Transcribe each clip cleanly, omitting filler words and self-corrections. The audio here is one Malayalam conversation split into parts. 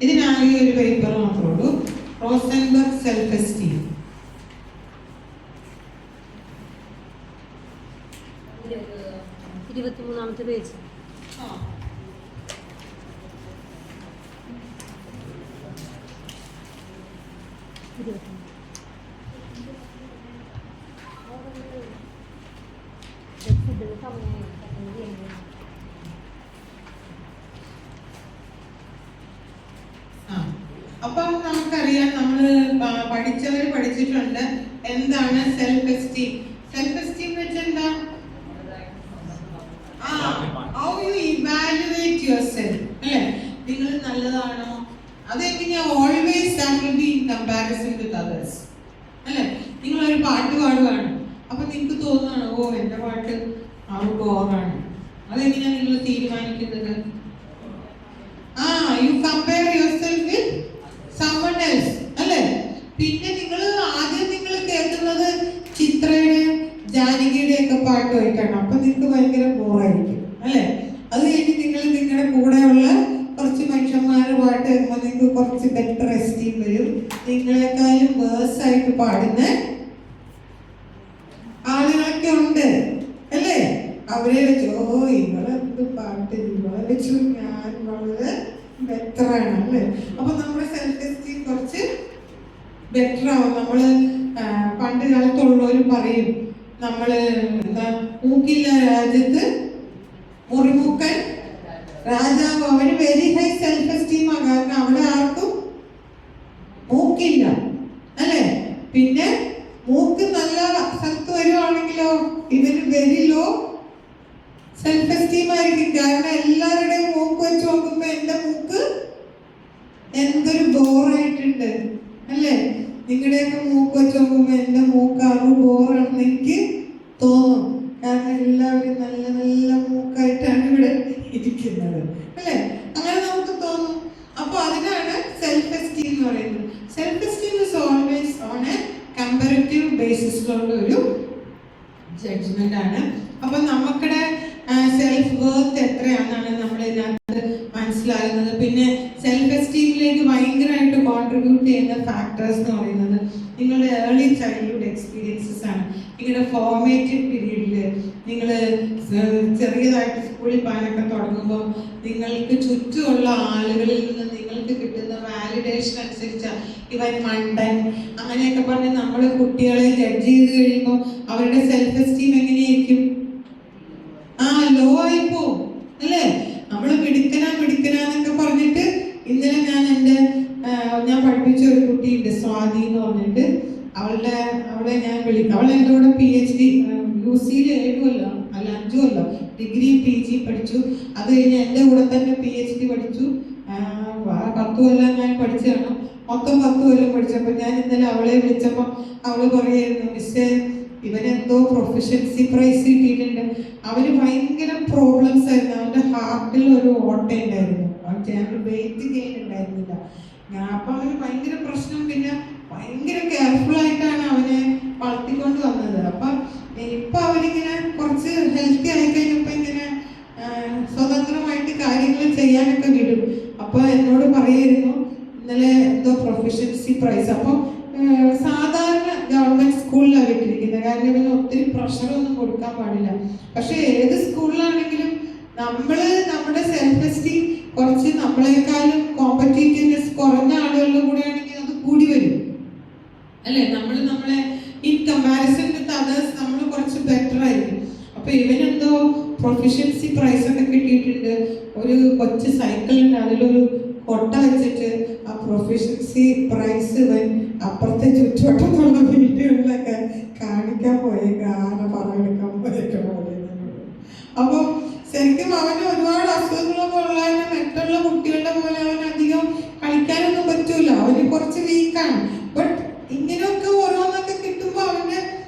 ഇതിനാകെ ഒരു പേപ്പർ മാത്രമേ ഉള്ളൂ, റോസൻബർഗ് സെൽഫ് എസ്റ്റീം. പേജ്. അപ്പം നമുക്കറിയാം, നമ്മൾ പഠിച്ചവർ പഠിച്ചിട്ടുണ്ട് എന്താണ് സെൽഫ് എസ്റ്റീം. സെൽഫ് എസ്റ്റീം എന്ന് വെച്ചാൽ എന്താ? How you evaluate your self, അല്ലേ? നിങ്ങൾ നല്ലതാണോ? അതെങ്ങനെയാ? Always that will be in comparison with others, അല്ലേ? നിങ്ങളൊരു പാട്ട് പാടുകയാണ്, അപ്പൊ നിങ്ങൾക്ക് തോന്നുകയാണ് ഓ എന്റെ പാട്ട് ബോറാണ്. അതെങ്ങനെയാ നിങ്ങൾ തീരുമാനിക്കുന്നത്? You compare your self with someone else, അല്ലേ? പിന്നെ നിങ്ങൾ കേൾക്കുന്നത് ചിത്രയുടെ ജാനകിയുടെ ഒക്കെ പാട്ടുമായിട്ടാണ്. അപ്പൊ നിങ്ങൾക്ക് ഭയങ്കര ബോറായിരിക്കും, അല്ലേ? അത് കഴിഞ്ഞ് നിങ്ങളുടെ കൂടെയുള്ള കുറച്ച് മനുഷ്യന്മാരുടെ പാട്ട് കേൾക്കുമ്പോൾ നിങ്ങൾക്ക് കുറച്ച് ബെറ്റർ എസ്റ്റീം വരും. നിങ്ങളെക്കാളും വേഴ്സ് ആയിട്ട് പാടുന്ന ആളുകളൊക്കെ ഉണ്ട്, അല്ലേ? അവരെ വെച്ച് ഇവളെന്ത് പാട്ട്, ഇവളെ വെച്ചു ഞാൻ വളരെ ബെറ്ററാണ്, അല്ലേ? അപ്പൊ നമ്മുടെ സെൽഫ് എസ്റ്റീം കുറച്ച് ബെറ്റർ ആവും. നമ്മള് പണ്ട് കാലത്തുള്ളവർ പറയും, നമ്മള് എന്താ, മൂക്കില്ല രാജ്യത്ത് മുറിമുക്കൻ രാജാവ്. അവന് വെരി ഹൈ സെൽഫ് എസ്റ്റീം ആണ്, കാരണം അവിടെ ആർക്കും മൂക്കില്ല, അല്ലേ? പിന്നെ മൂക്ക് നല്ല സ്ഥലത്ത് വരുവാണെങ്കിലോ ഇവന് വെരി ലോ സെൽഫ് എസ്റ്റീം ആയിരിക്കും. കാരണം എല്ലാവരുടെയും മൂക്ക് വെച്ച് നോക്കുമ്പോ എന്റെ മൂക്ക് എന്തൊരു ബോറായിട്ടുണ്ട്, അല്ലേ? നിങ്ങളുടെയൊക്കെ മൂക്ക് വെച്ച് നോക്കുമ്പോ എന്റെ മൂക്കാറ് ബോറാണെന്ന് എനിക്ക് തോന്നും. കാരണം എല്ലാവരും നല്ല നല്ല മൂക്കായിട്ടാണ് ഇവിടെ ഇരിക്കുന്നത്, അല്ലേ? അങ്ങനെ നമുക്ക് തോന്നും. അപ്പൊ അതിനാണ് സെൽഫ് എസ്റ്റീം എന്ന് പറയുന്നത്. Self esteem is always on a comparative ബേസിസിലുള്ള ഒരു ജഡ്ജ്മെന്റ് ആണ്. അപ്പൊ നമുക്കിടെ സെൽഫ് വർത്ത് എത്രയാണെന്നാണ് നമ്മൾ ഇതിനകത്ത് മനസ്സിലാകുന്നത്. പിന്നെ സെൽഫ് എസ്റ്റീമിലേക്ക് ഭയങ്കരമായിട്ട് കോൺട്രിബ്യൂട്ട് ചെയ്യുന്ന ഫാക്ടേഴ്സ് എന്ന് പറയുന്നത് നിങ്ങളുടെ ഏർലി ചൈൽഡ്ഹുഡ് എക്സ്പീരിയൻസസ് ആണ്. നിങ്ങളുടെ ഫോർമേറ്റീവ് പീരീഡിൽ നിങ്ങൾ ചെറിയതായിട്ട് സ്കൂളിൽ പോകാനൊക്കെ തുടങ്ങുമ്പോൾ നിങ്ങൾക്ക് ചുറ്റുമുള്ള ആളുകളിൽ നിന്ന് നിങ്ങൾക്ക് കിട്ടുന്ന വാലിഡേഷൻ അനുസരിച്ചാണ് ഇവൻ മണ്ടൻ അങ്ങനെയൊക്കെ പറഞ്ഞ് നമ്മൾ കുട്ടികളെ ജഡ്ജ് ചെയ്ത് കഴിയുമ്പോൾ അവരുടെ സെൽഫ് എസ്റ്റീം എങ്ങനെയായിരിക്കും? ലോ ആയി പോവും, അല്ലേ? നമ്മൾ മിടുക്കനാന്നൊക്കെ പറഞ്ഞിട്ട് ഇന്നലെ ഞാൻ പഠിപ്പിച്ച ഒരു കുട്ടിയുണ്ട്, സ്വാതി എന്ന് പറഞ്ഞിട്ട്. അവളെ ഞാൻ വിളിക്കും. അവൾ എൻ്റെ കൂടെ PhD UC-യിൽ 7 കൊല്ലം അല്ല 5 കൊല്ലം ഡിഗ്രി PG പഠിച്ചു. അത് കഴിഞ്ഞ് എൻ്റെ കൂടെ തന്നെ PhD പഠിച്ചു. 10 കൊല്ലം ഞാൻ പഠിച്ചതാണ്. മൊത്തം 10 കൊല്ലം പഠിച്ചപ്പോൾ ഞാൻ ഇന്നലെ അവളെ വിളിച്ചപ്പോൾ അവള് പറയായിരുന്നു, മിസ്സേ ഇവനെന്തോ പ്രൊഫഷൻസി പ്രൈസ് കിട്ടിയിട്ടുണ്ട്. അവന് ഭയങ്കര പ്രോബ്ലംസ് ആയിരുന്നു. അവൻ്റെ ഹാർട്ടിൽ ഒരു ഓട്ട ഉണ്ടായിരുന്നു, അവന് വെയിറ്റ് ഗെയിൻ ഉണ്ടായിരുന്നില്ല. അപ്പൊ അവന് ഭയങ്കര പ്രശ്നം. പിന്നെ ഭയങ്കര കെയർഫുൾ ആയിട്ടാണ് അവനെ വളർത്തിക്കൊണ്ട് വന്നത്. അപ്പൊ ഇപ്പൊ അവനിങ്ങനെ കുറച്ച് ഹെൽത്തി ആയി കഴിഞ്ഞപ്പോ ഇങ്ങനെ സ്വതന്ത്രമായിട്ട് കാര്യങ്ങൾ ചെയ്യാനൊക്കെ വിടും. അപ്പൊ എന്നോട് പറയായിരുന്നു ഇന്നലെ എന്തോ പ്രൊഫഷൻസി പ്രൈസ്. അപ്പൊ സാധാരണ ഗവൺമെന്റ് സ്കൂളിലാണ് വിട്ടിരിക്കുന്നത്, കാരണം ഇവന് ഒത്തിരി പ്രഷറൊന്നും കൊടുക്കാൻ പാടില്ല. പക്ഷെ ഏത് സ്കൂളിലാണെങ്കിലും നമ്മുടെ സെൽഫ് എസ്റ്റീം കുറച്ച് നമ്മളെക്കാളും കോമ്പറ്റീറ്റീവ്നെസ് കുറഞ്ഞ ആളുകളുടെ കൂടെ ആണെങ്കിൽ അത് കൂടി വരും, അല്ലേ? നമ്മളെ ഇൻ കമ്പാരിസൺ വിത്ത് അതേഴ്സ് നമ്മൾ കുറച്ച് ബെറ്റർ ആയിരിക്കും. അപ്പൊ ഇവനെന്തോ പ്രൊഫഷൻസി പ്രൈസ് ഒക്കെ കിട്ടിയിട്ടുണ്ട്. ഒരു കൊച്ചു സൈക്കിളിന്റെ അതിലൊരു കൊട്ട വെച്ചിട്ട് ആ പ്രൊഫഷൻസി പ്രൈസ് ഇവൻ അപ്പുറത്തെ ചുറ്റുവട്ടത്തുള്ള വീടുകളിലൊക്കെ കാണിക്കാൻ പോയേക്കാം, ആന പറയെടുക്കാൻ പോയേക്കാൻ പോലെ. അപ്പൊ ശരിക്കും അവന് ഒരുപാട് അസുഖങ്ങളൊക്കെ ഉള്ളതിന് മറ്റുള്ള കുട്ടികളുടെ പോലെ അവൻ അധികം കളിക്കാനൊന്നും പറ്റൂല, അവന് കുറച്ച് വീക്കാണ്. ബട്ട് ഇങ്ങനെയൊക്കെ ഓരോന്നൊക്കെ കിട്ടുമ്പോൾ അവന്റെ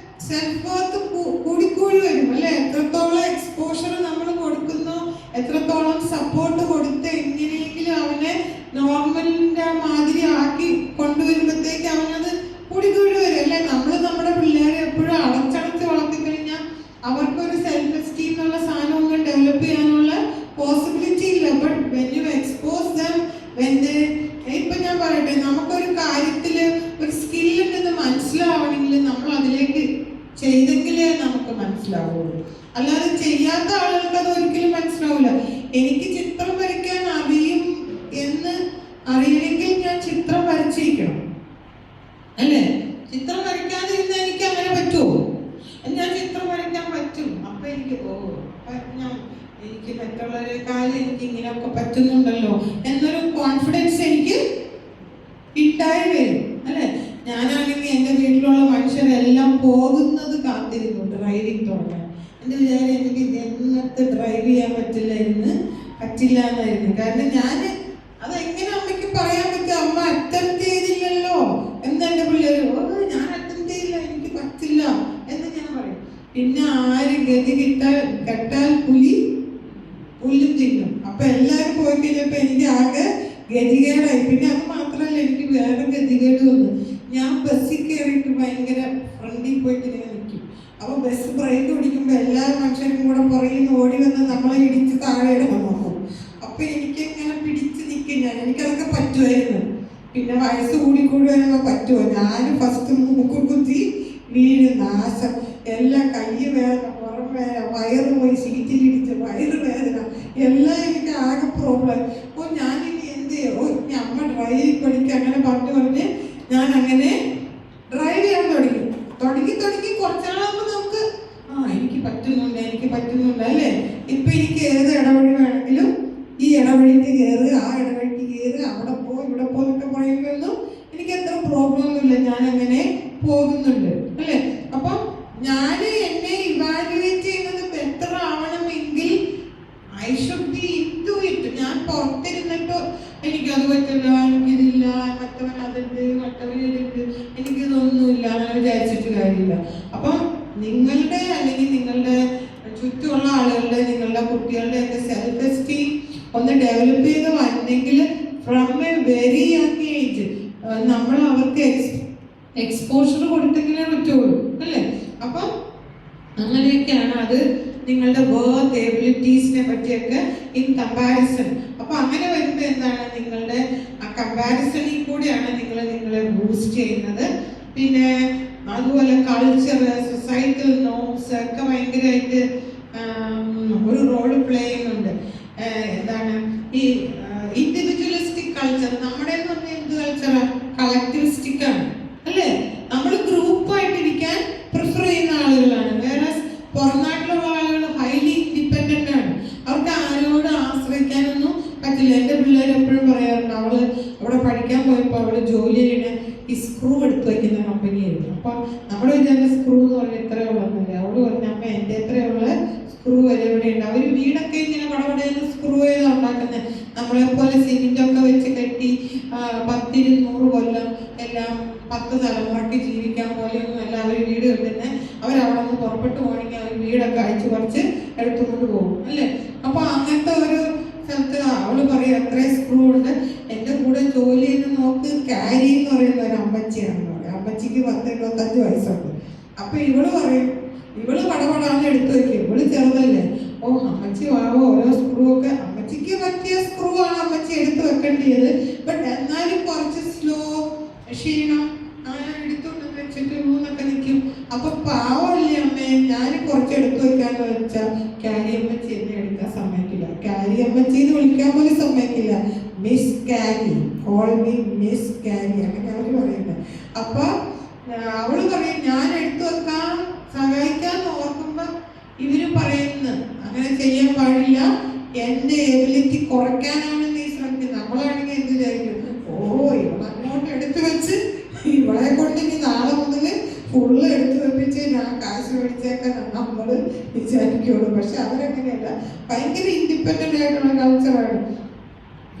സെൽഫ് വർത്ത് കൂടിക്കൂടി വരും, അല്ലെ? എത്രത്തോളം എക്സ്പോഷർ നമ്മൾ കൊടുക്കുന്നു, എത്രത്തോളം സപ്പോർട്ട് കൊടുത്ത് എങ്ങനെയെങ്കിലും അവനെ നോർമലിന്റെ മാതിരി ആക്കി കൊണ്ടുവരുമ്പോഴത്തേക്ക് അവനത് കൂടിക്കൂടി വരും, അല്ലെ? നമ്മുടെ പിള്ളേരെ എപ്പോഴും അടച്ചടച്ച് വളർത്തി കഴിഞ്ഞാൽ അവർക്കൊരു സെൽഫ് എസ്റ്റീം എന്നുള്ള സാധനം ഒന്നും ഡെവലപ്പ് ചെയ്യാനുള്ള പോസിബിലിറ്റി ഇല്ല. But when you expose dum, when they ഞാൻ പറയട്ടെ, നമുക്കൊരു കാര്യത്തില് ഒരു സ്കില്ലുണ്ടെന്ന് മനസ്സിലാവണമെങ്കിൽ നമ്മൾ അതിലേക്ക് ചെയ്തെങ്കിലേ നമുക്ക് മനസ്സിലാവുള്ളൂ. അല്ലാതെ ചെയ്യാത്ത ആളുകൾക്ക് അത് ഒരിക്കലും മനസ്സിലാവില്ല. എനിക്ക് ചിത്രം വരയ്ക്കാൻ അറിയും എന്ന് അറിയണമെങ്കിൽ ഞാൻ ചിത്രം വരച്ചിരിക്കണം, അല്ലേ? ചിത്രം വരയ്ക്കാതിരുന്ന എനിക്ക് അങ്ങനെ പറ്റുമോ? ഞാൻ ചിത്രം വരയ്ക്കാൻ പറ്റും. അപ്പൊ എനിക്ക് എനിക്ക് മറ്റുള്ളവരെക്കാളും എനിക്ക് ഇങ്ങനെയൊക്കെ പറ്റുന്നുണ്ടല്ലോ എന്നൊരു കോൺഫിഡൻസ് എനിക്ക് ഉണ്ടായി വരും, അല്ലെ? ഞാനാണെങ്കിൽ എൻ്റെ വീട്ടിലുള്ള മനുഷ്യരെല്ലാം പോകുന്നത് കാത്തിരുന്നു ഡ്രൈവിംഗ് തുടങ്ങാൻ. എൻ്റെ വിചാരം എനിക്ക് ജന്മത്ത് ഡ്രൈവ് ചെയ്യാൻ പറ്റില്ല എന്നായിരുന്നു. കാരണം ഞാൻ അതെങ്ങനെ അമ്മയ്ക്ക് പറയാൻ പറ്റും? അമ്മ അറ്റംപ്റ്റ് ചെയ്തില്ലല്ലോ എന്ന് എൻ്റെ പിള്ളേർ, ഞാൻ അറ്റംപ്റ്റ് ചെയ്തില്ല, എനിക്ക് പറ്റില്ല എന്ന് ഞാൻ പറയും. പിന്നെ ആര് ഗതി കെട്ടാൽ പുല്ലും തിന്നും. അപ്പൊ എല്ലാവരും പോയി കഴിഞ്ഞപ്പോ എനിക്ക് ആകെ ഗതികേടായി. പിന്നെ അത് മാത്രമല്ല, എനിക്ക് വേറെ ഗതികേട് വന്നു. ഞാൻ ബസ്സിൽ കയറിയിട്ട് ഭയങ്കര ഫ്രണ്ടിൽ പോയിട്ട് ഇങ്ങനെ നിൽക്കും. അപ്പൊ ബസ് ബ്രേക്ക് പിടിക്കുമ്പോൾ എല്ലാ മനുഷ്യരും കൂടെ പുറകിൽ നിന്ന് ഓടി വന്ന് നമ്മളെ ഇടിച്ച് താഴെ ഇടാൻ നോക്കും. അപ്പൊ എനിക്കിങ്ങനെ പിടിച്ച് നിൽക്കും. എനിക്കതൊക്കെ പറ്റുമായിരുന്നു. പിന്നെ വയസ്സ് കൂടി വരുമ്പോൾ പറ്റുമോ? ഞാൻ ഫസ്റ്റ് മൂക്ക് കുത്തി വീട് നാശം, എല്ലാം കൈ വേദന, പുറം വേദന, വയറ് പോയി സീറ്റിലിടിച്ച് വയറ് വേദന, എല്ലാം എനിക്ക് ആകെ പ്രോബ്ലം. ഞാനിനി എന്ത് ചെയ്യോ? ഇനി അമ്മ ഡ്രൈവ് പഠിക്കുക അങ്ങനെ പറഞ്ഞ് ഞാൻ അങ്ങനെ ഡ്രൈവ് ചെയ്യാൻ തുടങ്ങി കുറച്ചാളാകുമ്പോൾ നമുക്ക് എനിക്ക് പറ്റുന്നുണ്ട് അല്ലേ? ഇപ്പൊ എനിക്ക് ഏത് ഇടവഴി വേണമെങ്കിലും ഈ ഇടവഴിക്ക് കയറ്, ആ ഇടവഴിക്ക് കയറ്, അവിടെ ഇവിടെ എന്നൊക്കെ പറയുമ്പോഴൊന്നും എനിക്ക് എത്ര പ്രോബ്ലം ഒന്നുമില്ല. ഞാൻ അങ്ങനെ പോകുന്നുണ്ട്, അല്ലേ? അപ്പൊ ഞാൻ എന്നെ ഇവാലുവേറ്റ് ചെയ്യുന്നത് ബെറ്റർ ആവണമെങ്കിൽ I should be into it. ഞാൻ പുറത്തിരുന്നിട്ടോ എനിക്കത് പറ്റില്ല, എനിക്കിതില്ല, മറ്റവൻ അതുണ്ട്, മറ്റവൻ ഇതുണ്ട്, എനിക്കിതൊന്നുമില്ല അങ്ങനെ വിചാരിച്ചിട്ട് കാര്യമില്ല. അപ്പം നിങ്ങളുടെ അല്ലെങ്കിൽ നിങ്ങളുടെ ചുറ്റുമുള്ള ആളുകളുടെ, നിങ്ങളുടെ കുട്ടികളുടെ ഒക്കെ സെൽഫ് എസ്റ്റീം ഒന്ന് ഡെവലപ്പ് ചെയ്ത് വന്നെങ്കിൽ from A very young age നമ്മൾ അവർക്ക് എക്സ്പോഷർ കൊടുത്തെങ്കിലേ പറ്റുള്ളൂ, അല്ലേ? അപ്പം അങ്ങനെയൊക്കെയാണ് അത് നിങ്ങളുടെ വർത്ത് എബിലിറ്റീസിനെ പറ്റിയൊക്കെ ഇൻ കമ്പാരിസൺ. അപ്പൊ അങ്ങനെ വരുമ്പോൾ എന്താണ്, നിങ്ങളുടെ ആ കമ്പാരിസണിൽ കൂടിയാണ് നിങ്ങളെ ബൂസ്റ്റ് ചെയ്യുന്നത്. പിന്നെ അതുപോലെ കൾച്ചർ, സൊസൈറ്റൽ നോംസ് ഒക്കെ ഭയങ്കരമായിട്ട് ഒരു റോൾ പ്ലേ ചെയ്യുന്നുണ്ട്. എന്താണ് ഈ ഇൻഡിവിജ്വലിസ്റ്റിക് കൾച്ചർ? നമ്മുടെ എന്ന് പറഞ്ഞാൽ എന്ത് കൾച്ചറാ? കളക്ടിവിസ്റ്റിക് ആണ്, അല്ലേ? നമ്മൾ ഗ്രൂപ്പായിട്ടിരിക്കാൻ പ്രിഫർ ചെയ്യുന്ന ആളുകളാണ്. വേറെ പുറം നാട്ടിലുള്ള ആളുകൾ ഹൈലി ഇൻഡിപെൻഡന്റ് ആണ്. അവർക്ക് ആരോട് ആശ്രയിക്കാനൊന്നും പറ്റില്ല. എൻ്റെ പിള്ളേർ എപ്പോഴും പറയാറുണ്ട്, അവള് അവിടെ പഠിക്കാൻ പോയപ്പോൾ അവള് ജോലി ചെയ്യണ ഈ സ്ക്രൂ എടുത്ത് വയ്ക്കുന്ന കമ്പനിയായിരുന്നു. അപ്പൊ നമ്മുടെ വിചാരിച്ച സ്ക്രൂ എന്ന് പറഞ്ഞാൽ എത്രയുള്ളതെന്നല്ലേ. അവള് പറഞ്ഞ അമ്മ എൻ്റെ എത്രയുള്ള സ്ക്രൂ വരെ ഇവിടെ ഉണ്ട്. അവര് വീടൊക്കെ ഇങ്ങനെ കടകടയിൽ സ്ക്രൂ ചെയ്താണ് ഉണ്ടാക്കുന്നത്. നമ്മളെ പോലെ സിമെന്റൊക്കെ വെച്ച് കെട്ടി 10-100 കൊല്ലം എല്ലാം 10 തലമുറയ്ക്ക് ജീവിക്കാൻ പോലെയൊന്നും അല്ല അവർ വീട് കെട്ടുന്നത്. അവരവിടെ നിന്ന് പുറപ്പെട്ടു പോകണമെങ്കിൽ അവർ വീടൊക്കെ അഴിച്ചു കുറച്ച് എടുത്തുകൊണ്ട് പോകും, അല്ലേ? അപ്പൊ അങ്ങനത്തെ ഒരു സ്ഥലത്ത് അവള് പറയും എത്രയും സ്ക്രൂ ഉണ്ട്. എൻ്റെ കൂടെ ജോലി ചെയ്ത് നോക്ക്, ക്യാരി എന്ന് പറയുന്ന ഒരു അമ്മച്ചിയാണെന്ന് പറയും. അമ്മച്ചിക്ക് 10-25 വയസ്സുണ്ട്. അപ്പൊ ഇവള് പറയും, ഇവള് പടപടാന്ന് എടുത്തു വെക്കും. ഇവള് ചെറുതല്ലേ, അമ്മച്ചി വാവോ ഓരോ സ്ക്രൂ ഒക്കെ അമ്മച്ചിക്ക് പറ്റിയ സ്ക്രൂ ആണ് അമ്മച്ചി എടുത്തു വെക്കേണ്ടത്. ബട്ട് എന്നാലും കുറച്ച് സ്ലോ, ക്ഷീണം എടുത്തുകൊണ്ട് വെച്ചിട്ട് മൂന്നൊക്കെ നിൽക്കും. അപ്പൊ പാവല്ലേ അമ്മേ, ഞാൻ കുറച്ച് എടുത്തു വെക്കാന്ന് വെച്ചാൽ ക്യാരി അമ്മച്ചി എന്നെ എടുക്കാൻ സമ്മതിക്കില്ല. ക്യാരി അമ്മച്ചി എന്ന് വിളിക്കാൻ പോലും സമ്മതിക്കില്ല. Miss carry, call me miss carry, അങ്ങനെ അവര് പറയുന്നത്. അപ്പൊ അവള് പറയും ഞാൻ എടുത്തു വെക്കാൻ സഹായിക്കാന്ന് ഓർക്കുമ്പോ ഇവര് പറയുന്നു അങ്ങനെ ചെയ്യാൻ പാടില്ല, എന്റെ എബിലിറ്റി കുറയ്ക്കാനാണ് നീ ശ്രമിക്കുന്നത്. നമ്മളാണെങ്കിൽ എന്ത് വിചാരിക്കും, ഇവളങ്ങോട്ട് എടുത്തു വെച്ച് ഇവളെ കൊണ്ട് ഇനി നാളെ മുതൽ ഫുള്ള് എടുത്തു വെപ്പിച്ച് ഞാൻ കാശ് മേടിച്ചേക്കാൻ നമ്മള് വിചാരിക്കുള്ളൂ. പക്ഷെ അവരങ്ങനെയല്ല, ഭയങ്കര ഇൻഡിപെൻഡന്റ് ആയിട്ടുള്ള കൾച്ചറാണ്.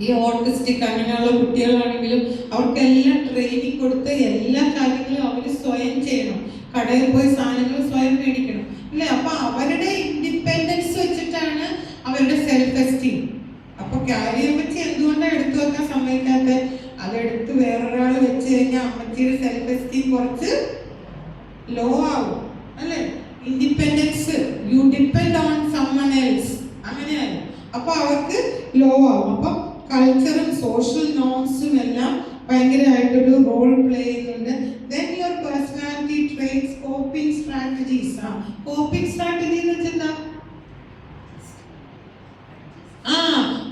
ഈ ഓട്ടിസ്റ്റിക് അങ്ങനെയുള്ള കുട്ടികളാണെങ്കിലും അവർക്കെല്ലാം ട്രെയിനിങ് കൊടുത്ത് എല്ലാ കാര്യങ്ങളും അവർ സ്വയം ചെയ്യണം. കടയിൽ പോയി സാധനങ്ങൾ സ്വയം മേടിക്കണം, അല്ലേ? അപ്പൊ അവരുടെ ഇൻഡിപെൻഡൻസ് വെച്ചിട്ടാണ് അവരുടെ സെൽഫ് എസ്റ്റീം. അപ്പൊ ക്യാരി അമ്മച്ചി എന്തുകൊണ്ടാണ് എടുത്തു വെക്കാൻ സമ്മതിക്കാത്തത്? അതെടുത്ത് വേറൊരാൾ വെച്ച് കഴിഞ്ഞാൽ അമ്മച്ചിയുടെ സെൽഫ് എസ്റ്റീം കുറച്ച് ലോ ആവും, അല്ലേ? Independence, you depend on someone else, അങ്ങനെയാണ്. അപ്പൊ അവർക്ക് ലോ ആവും. അപ്പൊ കൾച്ചറും സോഷ്യൽ നോംസും എല്ലാം ഭയങ്കരമായിട്ടൊരു റോൾ പ്ലേ ചെയ്യുന്നുണ്ട്. Then your personality traits, coping strategies. Coping strategy എന്ന് വെച്ചാൽ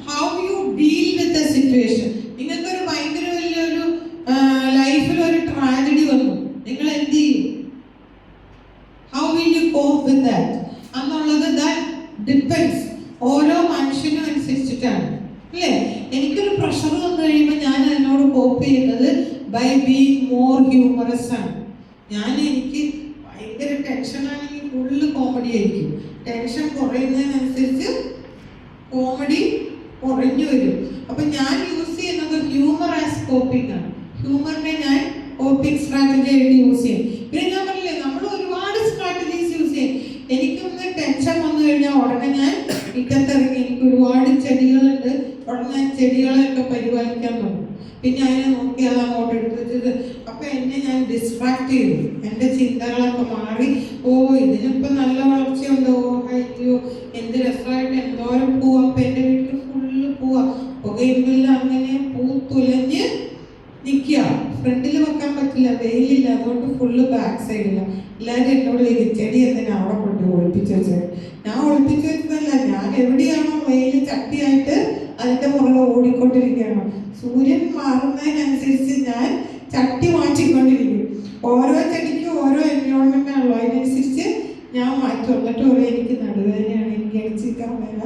how you deal with the situation. നിങ്ങൾക്കൊരു ഭയങ്കര വലിയൊരു ലൈഫിൽ ഒരു ട്രാജഡി വന്നു, നിങ്ങൾ എന്ത് ചെയ്യും? How will you cope with that? എന്നുള്ളത് that depends. ഓരോ മനുഷ്യനും അനുസരിച്ചിട്ടാണ്, അല്ലേ? എനിക്കൊരു പ്രഷർ വന്നു കഴിയുമ്പോൾ ഞാൻ അതിനോട് കോപ്പ് ചെയ്യുന്നത് ബൈ ബീങ് മോർ ഹ്യൂമറസ് ആണ്. എനിക്ക് ഭയങ്കര ടെൻഷനാണെങ്കിൽ ഫുള്ള് കോമഡി ആയിരിക്കും. ടെൻഷൻ കുറയുന്നതിനനുസരിച്ച് കോമഡി കുറഞ്ഞു വരും. അപ്പൊ ഞാൻ യൂസ് ചെയ്യുന്നത് ഹ്യൂമർ ആസ് കോപ്പിംഗ് ആണ്. ഹ്യൂമറിനെ ഞാൻ കോപ്പിംഗ് സ്ട്രാറ്റജി ആയിട്ട് യൂസ് ചെയ്യും. പിന്നെ ഞാൻ പറഞ്ഞില്ലേ, നമ്മൾ ഒരുപാട് സ്ട്രാറ്റജീസ് യൂസ് ചെയ്യും. എനിക്കൊന്ന് ടെൻഷൻ വന്നു കഴിഞ്ഞാൽ ഉടനെ ഞാൻ ഇക്കത്തിറങ്ങി, എനിക്ക് ഒരുപാട് ചെടികളുണ്ട്, ഉടനെ ചെടികളെയൊക്കെ പരിപാലിക്കാൻ തുടങ്ങും. പിന്നെ അതിനെ നോക്കി അത് അങ്ങോട്ട് എടുത്ത് വെച്ചത് അപ്പൊ എന്നെ ഞാൻ ഡിസ്ട്രാക്ട് ചെയ്തു. എൻ്റെ ചിന്തകളൊക്കെ മാറി. ഇതിനിപ്പോ നല്ല വളർച്ചയുണ്ടോ, അയ്യോ എന്ത് രസമായിട്ട് എന്തോരം പൂവാ, അപ്പൊ എൻ്റെ വീട്ടിൽ ഫുള്ള് പൂവാ, പുകയില്ല, അങ്ങനെ പൂത്തുലഞ്ഞ് നിൽക്കുക. ഫ്രണ്ടിൽ വെക്കാൻ പറ്റില്ല, വെയിലില്ല, അതുകൊണ്ട് ഫുള്ള് ബാക്ക് സൈഡില്ല. എല്ലാവരും എന്നോട് ചെടി എന്തിനാ അവിടെ കൊണ്ട് ഒളിപ്പിച്ച് വെച്ചത്? ഞാൻ ഒളിപ്പിച്ച് വെച്ചതല്ല, ഞാൻ എവിടെയാണോ വെയിൽ ചട്ടിയായിട്ട് അതിൻ്റെ പുറകെ ഓടിക്കൊണ്ടിരിക്കുകയാണ്. സൂര്യൻ മാറുന്നതിനനുസരിച്ച് ഞാൻ ചട്ടി മാറ്റിക്കൊണ്ടിരിക്കും. ഓരോ ചെടിക്കും ഓരോ എൻവയോൺമെന്റ് ആണല്ലോ, അതിനനുസരിച്ച് ഞാൻ മാറ്റും. എന്നിട്ട് പറയും എനിക്ക് നടുവേദനയാണ്, എനിക്ക് അടിച്ചിരിക്കാൻ മേല,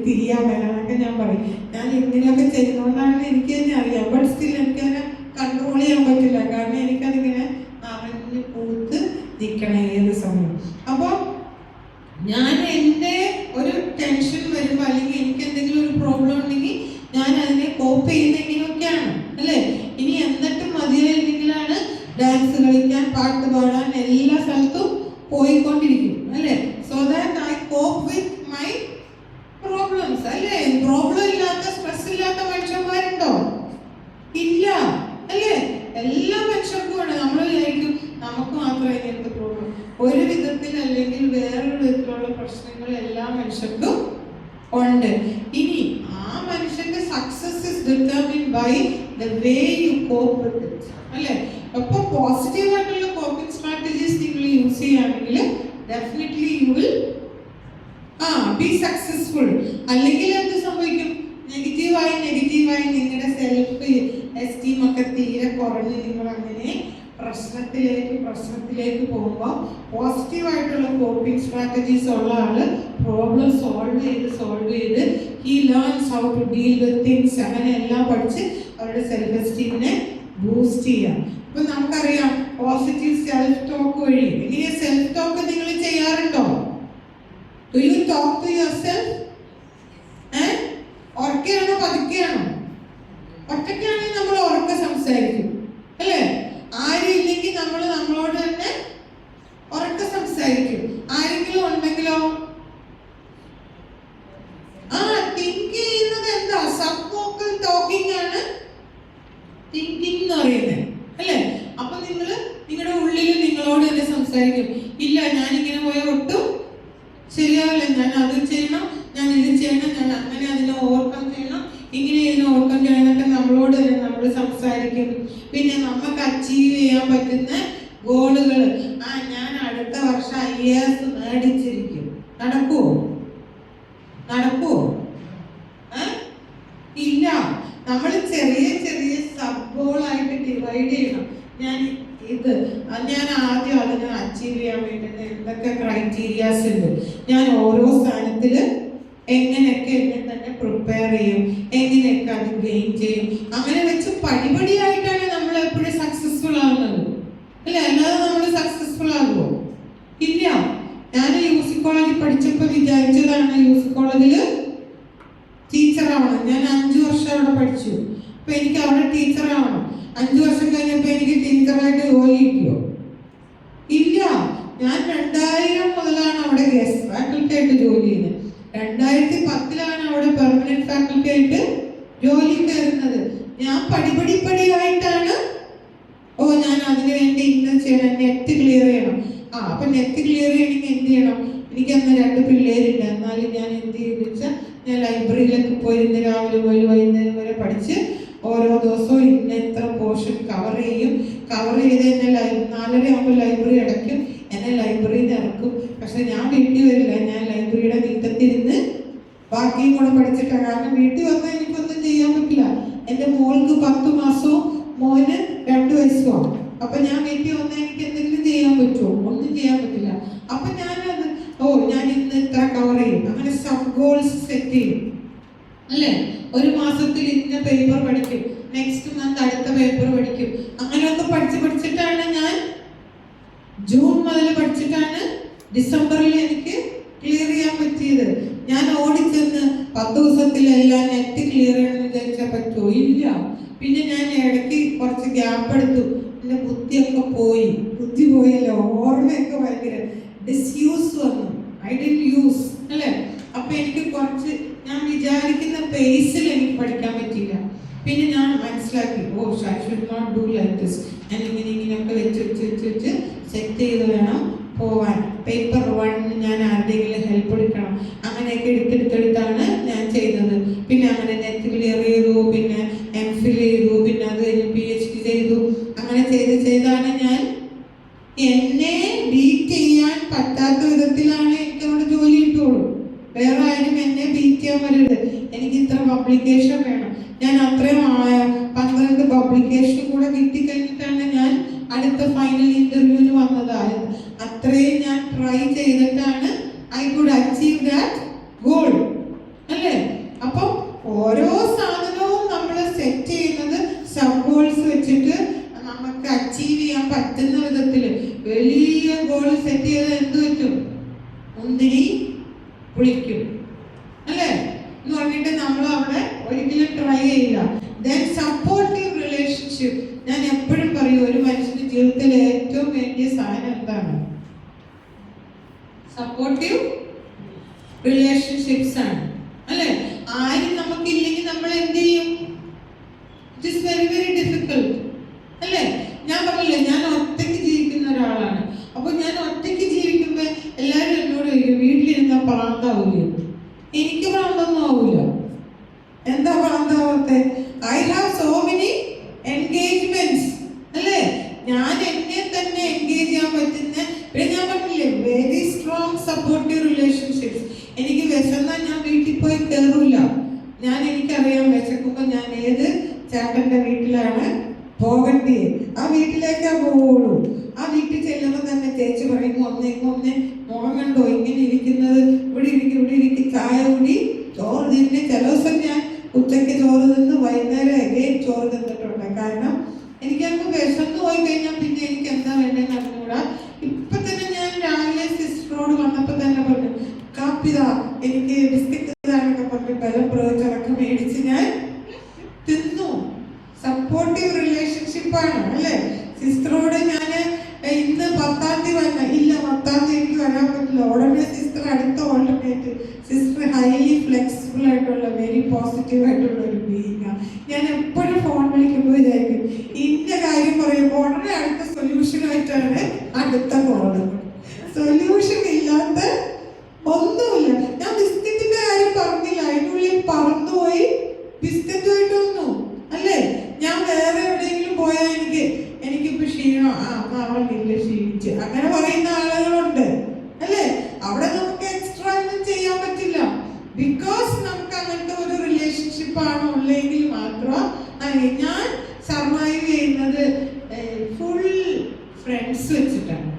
തിരിയാൻ മേല എന്നൊക്കെ ഞാൻ പറയും. ഞാൻ ഇങ്ങനെയൊക്കെ ചെയ്യുന്നതുകൊണ്ടാണ് എനിക്ക് തന്നെ അറിയാം. ബട്ട് സ്റ്റിൽ എനിക്കതിനെ കൺട്രോൾ ചെയ്യാൻ പറ്റില്ല, കാരണം എനിക്കതിങ്ങനെ അറിഞ്ഞ് പൂത്ത് നിൽക്കണം ഏത് സമയം. അപ്പോൾ ഞാൻ എൻ്റെ ഒരു ടെൻഷൻ വരുമ്പോൾ അല്ലെങ്കിൽ എനിക്ക് എന്തെങ്കിലും ഒരു പ്രോബ്ലം ഉണ്ടെങ്കിൽ ഞാൻ അതിനെ കോപ്പ് ചെയ്യുന്ന ഇങ്ങനെയൊക്കെയാണ്, അല്ലേ? ഇനി എന്നിട്ടും മതിയായില്ലെങ്കിലാണ് ഡാൻസ് കളിക്കാൻ, പാട്ട് പാടാൻ എല്ലാ സ്ഥലത്തും പോയിക്കൊണ്ടിരിക്കും, അല്ലേ? So that I cope with my problems, അല്ലേ? പ്രോബ്ലം ഇല്ലാത്ത, സ്ട്രെസ് ഇല്ലാത്ത മനുഷ്യന്മാരുണ്ടോ? ഇല്ല, അല്ലേ? എല്ലാ മനുഷ്യർക്കും ആണ്. നമ്മൾ വിചാരിക്കും നമുക്ക് മാത്രമേ ഇങ്ങനത്തെ പ്രോബ്ലം. ഒരു വിധത്തിൽ അല്ലെങ്കിൽ വേറൊരു വിധത്തിലുള്ള പ്രശ്നങ്ങൾ എല്ലാ മനുഷ്യർക്കും ഉണ്ട്. ഇനി ആ മനുഷ്യന്റെ success is determined by the way you cope with it, അല്ലേ? അപ്പൊ പോസിറ്റീവ് ആയിട്ടുള്ള കോപ്പിംഗ് സ്ട്രാറ്റജീസ് നിങ്ങൾ യൂസ് ചെയ്യുകയാണെങ്കിൽ definitely you will be successful. അല്ലെങ്കിൽ എന്ത് സംഭവിക്കും? നെഗറ്റീവായി നിങ്ങളുടെ സെൽഫ് എസ്റ്റീം ഒക്കെ തീരെ കുറഞ്ഞ് നിങ്ങൾ അങ്ങനെ പ്രശ്നത്തിലേക്ക് പോകുമ്പോൾ പോസിറ്റീവായിട്ടുള്ള കോപ്പിംഗ് സ്ട്രാറ്റജീസ് ഉള്ള ആള് പ്രോബ്ലം സോൾവ് ചെയ്ത് he learns how to deal with things, അങ്ങനെ എല്ലാം പഠിച്ച് അവരുടെ സെൽഫ് എസ്റ്റീമിനെ ബൂസ്റ്റ് ചെയ്യാം. അപ്പൊ നമുക്കറിയാം പോസിറ്റീവ് സെൽഫ് ടോക്ക് വഴി. ഇങ്ങനെ സെൽഫ് ടോക്ക് നിങ്ങൾ ചെയ്യാറുണ്ടോ? Do you talk to yourself? ഉറക്കെയാണോ പതുക്കെയാണോ? ഒറ്റയ്ക്കാണെങ്കിൽ നമ്മൾ ഉറക്കെ സംസാരിക്കും, അല്ലേ? ആരും ഇല്ലെങ്കിൽ നമ്മൾ നമ്മളോട് തന്നെ ഉറക്കെ സംസാരിക്കും. ആരെങ്കിലും ഉണ്ടെങ്കിലോ തിങ്ക് ചെയ്യുന്നത് എന്താ? സബ് വോക്കൽ ടോക്കിംഗ് ആണ് തിങ്കിങ് എന്ന് പറയുന്നത്, അല്ലേ? അപ്പൊ നിങ്ങളുടെ ഉള്ളിൽ നിങ്ങളോട് തന്നെ സംസാരിക്കും. ഇല്ല, ഞാനിങ്ങനെ പോയ ഒട്ടും ശരിയാവില്ല, ഞാൻ അത് ചെയ്യണം, ഞാൻ ഇത് ചെയ്യണം, ഞാൻ അങ്ങനെ അതിനെ ഓവർകം ചെയ്യണം, ഇങ്ങനെ ഇതിനെ ഓവർകം ചെയ്യണമൊക്കെ നമ്മളോട് തന്നെ നമ്മൾ സംസാരിക്കും. പിന്നെ നമുക്ക് അച്ചീവ് ചെയ്യാൻ പറ്റുന്ന ഗോളുകൾ, ഞാൻ അടുത്ത വർഷം IAS മേടിച്ചിരിക്കും. നടക്കുവോ? ഇല്ല. നമ്മൾ ചെറിയ സബ് ഗോളായിട്ട് ഡിവൈഡ് ചെയ്യണം. ഞാൻ ആദ്യം അതിനെ അച്ചീവ് ചെയ്യാൻ വേണ്ടത് എന്തൊക്കെ ക്രൈറ്റീരിയാസ് ഉണ്ട്, ഞാൻ ഓരോ സ്ഥാനത്തിൽ എങ്ങനെയൊക്കെ എന്നെ തന്നെ പ്രിപ്പയർ ചെയ്യും, എങ്ങനെയൊക്കെ അത് ഗെയിൻ ചെയ്യും, അങ്ങനെ വെച്ച് പടിപടിയായിട്ടാണ് നമ്മൾ എപ്പോഴും സക്സസ്ഫുൾ ആവുന്നത്, അല്ലേ? അല്ലാതെ നമ്മൾ സക്സസ്ഫുൾ ആകുമോ? ഇല്ല. ഞാൻ UC കോളേജിൽ പഠിച്ചപ്പോൾ വിചാരിച്ചതാണ് UC കോളേജിൽ ടീച്ചറാവണം. ഞാൻ 5 വർഷം അവിടെ പഠിച്ചു. അപ്പൊ എനിക്ക് അവിടെ ടീച്ചറാവണം. 5 വർഷം കഴിഞ്ഞപ്പോൾ എനിക്ക് ടീച്ചറായിട്ട് ജോലി കിട്ടിയോ? ഇല്ല. ഞാൻ 2000 മുതലാണ് അവിടെ ഗസ്റ്റ് ഫാക്കൽറ്റി ആയിട്ട് ജോലി ചെയ്യുന്നത്. 2010 അവിടെ പെർമനന്റ് ഫാക്കൽറ്റി ആയിട്ട് ജോലി കയറുന്നത്. ഞാൻ പടിപടിയായിട്ടാണ് ഞാൻ അതിനു വേണ്ടി ഇന്നത് ചെയ്യണം, നെറ്റ് ക്ലിയർ ചെയ്യണം. അപ്പൊ നെറ്റ് ക്ലിയർ ചെയ്യണമെങ്കിൽ എന്ത് ചെയ്യണം? എനിക്കന്ന് 2 പിള്ളേരില്ല. എന്നാലും ഞാൻ എന്ത് ചെയ്തെന്ന് വെച്ചാൽ ഞാൻ ലൈബ്രറിയിലൊക്കെ പോയി ഇന്ന് രാവിലെ പോയി വൈകുന്നേരം വരെ പഠിച്ച് ഓരോ ദിവസവും ഇന്ന എത്ര പോർഷൻ കവർ ചെയ്യും. കവർ ചെയ്ത് എന്നെ 4:30 ആകുമ്പോൾ ലൈബ്രറി അടയ്ക്കും, എന്നെ ലൈബ്രറിയിൽ നിന്ന് ഇറക്കും. പക്ഷെ ഞാൻ വീട്ടിൽ വരില്ല, ഞാൻ ലൈബ്രറിയുടെ വീട്ടത്തിരുന്ന് ബാക്കിയും കൂടെ പഠിച്ചിട്ടാണ്. കാരണം വീട്ടിൽ വന്നാൽ എനിക്കൊന്നും ചെയ്യാൻ പറ്റില്ല. എൻ്റെ മോൾക്ക് 10 മാസവും മോന് 2 വയസ്സുമാണ്. അപ്പൊ ഞാൻ വീട്ടിൽ വന്നാൽ എനിക്ക് എന്തെങ്കിലും ചെയ്യാൻ പറ്റുമോ? ഒന്നും ചെയ്യാൻ പറ്റില്ല. അപ്പൊ ഞാനത് ഞാൻ ഇന്ന് ഇത്ര കവർ ചെയ്യും, അങ്ങനെ സബ് ഗോൾസ് സെറ്റ് ചെയ്യും അല്ലേ. ഒരു മാസത്തിൽ ഇന്ന പേപ്പർ പഠിക്കും, നെക്സ്റ്റ് മന്ത് അടുത്ത പേപ്പർ പഠിക്കും. അങ്ങനെയൊക്കെ പഠിച്ചിട്ടാണ് ഞാൻ ജൂൺ മുതൽ പഠിച്ചിട്ടാണ് ഡിസംബറിൽ എനിക്ക് ക്ലിയർ ചെയ്യാൻ പറ്റിയത്. ഞാൻ ഓടിച്ചെന്ന് 10 ദിവസത്തിലെല്ലാം നെറ്റ് ക്ലിയർ ചെയ്യണമെന്ന് വിചാരിച്ചാൽ പറ്റുമോ? ഇല്ല. പിന്നെ ഞാൻ ഇടയ്ക്ക് കുറച്ച് ഗ്യാപ്പ് എടുത്തു. എൻ്റെ ബുദ്ധിയൊക്കെ പോയി. ബുദ്ധി പോയല്ലോ, ഓർമ്മയൊക്കെ ഭയങ്കര ഡിസ്യൂസ് വന്നു. ഐ ഡിഡ്ന്റ് യൂസ് അല്ലേ. അപ്പൊ എനിക്ക് കുറച്ച് ഞാൻ വിചാരിക്കുന്ന പേസിൽ എനിക്ക് പഠിക്കാൻ പറ്റില്ല. പിന്നെ ഞാൻ മനസ്സിലാക്കി, I should not do like this. ഞാൻ ഇങ്ങനെയൊക്കെ വെച്ച് സെറ്റ് ചെയ്ത് വേണം പോവാൻ. പേപ്പർ 1 ഞാൻ ആരുടെയെങ്കിലും ഹെൽപ്പ് എടുക്കണം. അങ്ങനെയൊക്കെ എടുത്തെടുത്താണ് ഞാൻ ചെയ്തത്. പിന്നെ അങ്ങനെ നെറ്റ് ക്ലിയർ ചെയ്തു, പിന്നെ MPhil ചെയ്തു, പിന്നെ അത് കഴിഞ്ഞ് PhD ചെയ്തു. അങ്ങനെ ചെയ്താണ് ഞാൻ എന്നെ ബീറ്റ് ചെയ്യാൻ പറ്റാത്ത വിധത്തിലാണ് എനിക്ക് അവിടെ ജോലി കിട്ടുള്ളൂ. വേറെ ആരും എന്നെ ബീറ്റ് ചെയ്യാൻ വരരുത്. എനിക്ക് ഇത്ര പബ്ലിക്കേഷൻ വേണം. ഞാൻ അത്രയും 12 പബ്ലിക്കേഷൻ കൂടെ കിട്ടിക്കഴിഞ്ഞിട്ടാണ് ഞാൻ അടുത്ത ഫൈനൽ ഇന്റർവ്യൂവിന് വന്നതായത്. അത്രയും ഞാൻ ട്രൈ ചെയ്തിട്ടാണ് I could achieve that goal അല്ലേ. അപ്പം ഓരോ സാധനവും നമ്മൾ സെറ്റ് ചെയ്യുന്നത് സബ് ഗോൾസ് വെച്ചിട്ട് നമുക്ക് അച്ചീവ് ചെയ്യാൻ പറ്റുന്ന വിധത്തിൽ. വലിയ ഗോൾ സെറ്റ് ചെയ്ത് എന്ത് പറ്റും? മുന്തിരി പുളിക്കും അല്ലേ എന്ന് പറഞ്ഞിട്ട് നമ്മൾ അവിടെ ഒരിക്കലും ട്രൈ ചെയ്യില്ല. Then supportive relationship. ഞാൻ എപ്പോഴും പറയും, ഒരു മനുഷ്യന്റെ ജീവിതത്തിൽ ഏറ്റവും വേണ്ടിയ സാധനം എന്താണ്? സപ്പോർട്ടീവ് റിലേഷൻഷിപ്സ് ആണ് അല്ലേ. ആരും നമുക്കില്ലെങ്കിൽ നമ്മൾ എന്ത് ചെയ്യും? It is very very difficult അല്ലേ. ഞാൻ പറഞ്ഞില്ലേ, ഞാൻ ഒറ്റയ്ക്ക് ജീവിക്കുന്ന ഒരാളാണ്. അപ്പൊ ഞാൻ ഒറ്റയ്ക്ക് ജീവിക്കുമ്പോ എല്ലാവരും എന്നോട് ചോദിക്കും, വീട്ടിലിരുന്ന പ്രാന്താവൂലേ? എനിക്ക് പ്രാന്തൊന്നും ആവൂല. എന്താ പ്രാന്താവാത്തെ? I have so many engagements അല്ലേ. ഞാൻ എന്നെ തന്നെ എൻഗേജ് ചെയ്യാൻ പറ്റുന്ന, പിന്നെ ഞാൻ പറഞ്ഞില്ലേ, വെരി സ്ട്രോങ് സപ്പോർട്ടീവ് റിലേഷൻഷിപ്സ്. എനിക്ക് വിശന്നാൽ ഞാൻ വീട്ടിൽ പോയി കയറൂല. എനിക്കറിയാം വിശക്കുമ്പോൾ ഞാൻ ഏത് ചേട്ടന്റെ വീട്ടിലാണ് പോകണ്ടേ, ആ വീട്ടിലേക്കാ പോവുള്ളൂ. ആ വീട്ടിൽ ചെല്ലുമ്പോൾ തന്നെ ചേച്ചി പറയും, ഒന്നേ മുഖം കണ്ടോ ഇങ്ങനെ ഇരിക്കുന്നത്, ഇവിടെ ഇരിക്കും, ചായ കൂടി ചോറ് തിന്നെ. ചില ദിവസം ഞാൻ ഉച്ചയ്ക്ക് ചോറ് തിന്ന് വൈകുന്നേരം എഗെയിൻ ചോറ് തിന്നിട്ടുണ്ട്. കാരണം എനിക്കങ്ങ് വിശന്ന് പോയി കഴിഞ്ഞാൽ പിന്നെ എനിക്ക് എന്താ വേണ്ടതെന്ന് അറിഞ്ഞുകൂടാ. ഇപ്പൊ തന്നെ ഞാൻ രാവിലെ സിസ്റ്ററോട് വന്നപ്പോൾ തന്നെ പറഞ്ഞു, കാപ്പിതാ, എനിക്ക് ബിസ്ക്കറ്റ് ഇതാണെന്നൊക്കെ പറഞ്ഞ് ബലം പ്രയോഗിച്ചടക്കം മേടിച്ച് ഞാൻ തിന്നു. സപ്പോർട്ടീവ് റിലേഷൻഷിപ്പാണ് അല്ലേ. സിസ്റ്ററോട് ഞാൻ ഇന്ന് 10-ാം തീയതി വന്ന, ഇല്ല 10-ാം തീയതി എനിക്ക് വരാൻ പറ്റില്ല. ഉടനെ സിസ്റ്റർ അടുത്ത ഓൾട്ടർനേറ്റ്. സിസ്റ്റർ ഹൈലി ഫ്ലെക്സിബിൾ ആയിട്ടുള്ള, വെരി പോസിറ്റീവ് ആയിട്ടുള്ള ഒരു ബീയിങ്ങാണ്. ഞാൻ എപ്പോഴും ഫോൺ വിളിക്കുമ്പോൾ വിചാരിക്കും, ഇന്ന കാര്യം പറയുമ്പോൾ ഉടനെ അടുത്ത സൊല്യൂഷനായിട്ടാണ് അടുത്ത കോള്. സൊല്യൂഷൻ ഇല്ലാത്ത ഒന്നുമില്ല. ഞാൻ ബിസ്ക്കറ്റിന്റെ കാര്യം പറഞ്ഞില്ല, അതിനുള്ളിൽ പറന്നുപോയി ബിസ്ക്കറ്റുമായിട്ട് വന്നു അല്ലേ. ഞാൻ വേറെ എവിടെയെങ്കിലും പോയാൽ എനിക്കിപ്പോ ക്ഷീണം, അവളില്ല ക്ഷീണിച്ച്, അങ്ങനെ പറയുന്ന ആളുകളുണ്ട് അല്ലേ. അവിടെ നമുക്ക് എക്സ്ട്രാ ഒന്നും ചെയ്യാൻ പറ്റില്ല. ബിക്കോസ് നമുക്ക് അങ്ങനത്തെ ഒരു റിലേഷൻഷിപ്പ് ആണ് ഉള്ളെങ്കിൽ മാത്രം. ഞാൻ സർവൈവ് ചെയ്യുന്നത് ഫുൾ ഫ്രണ്ട്സ് വെച്ചിട്ടാണ്.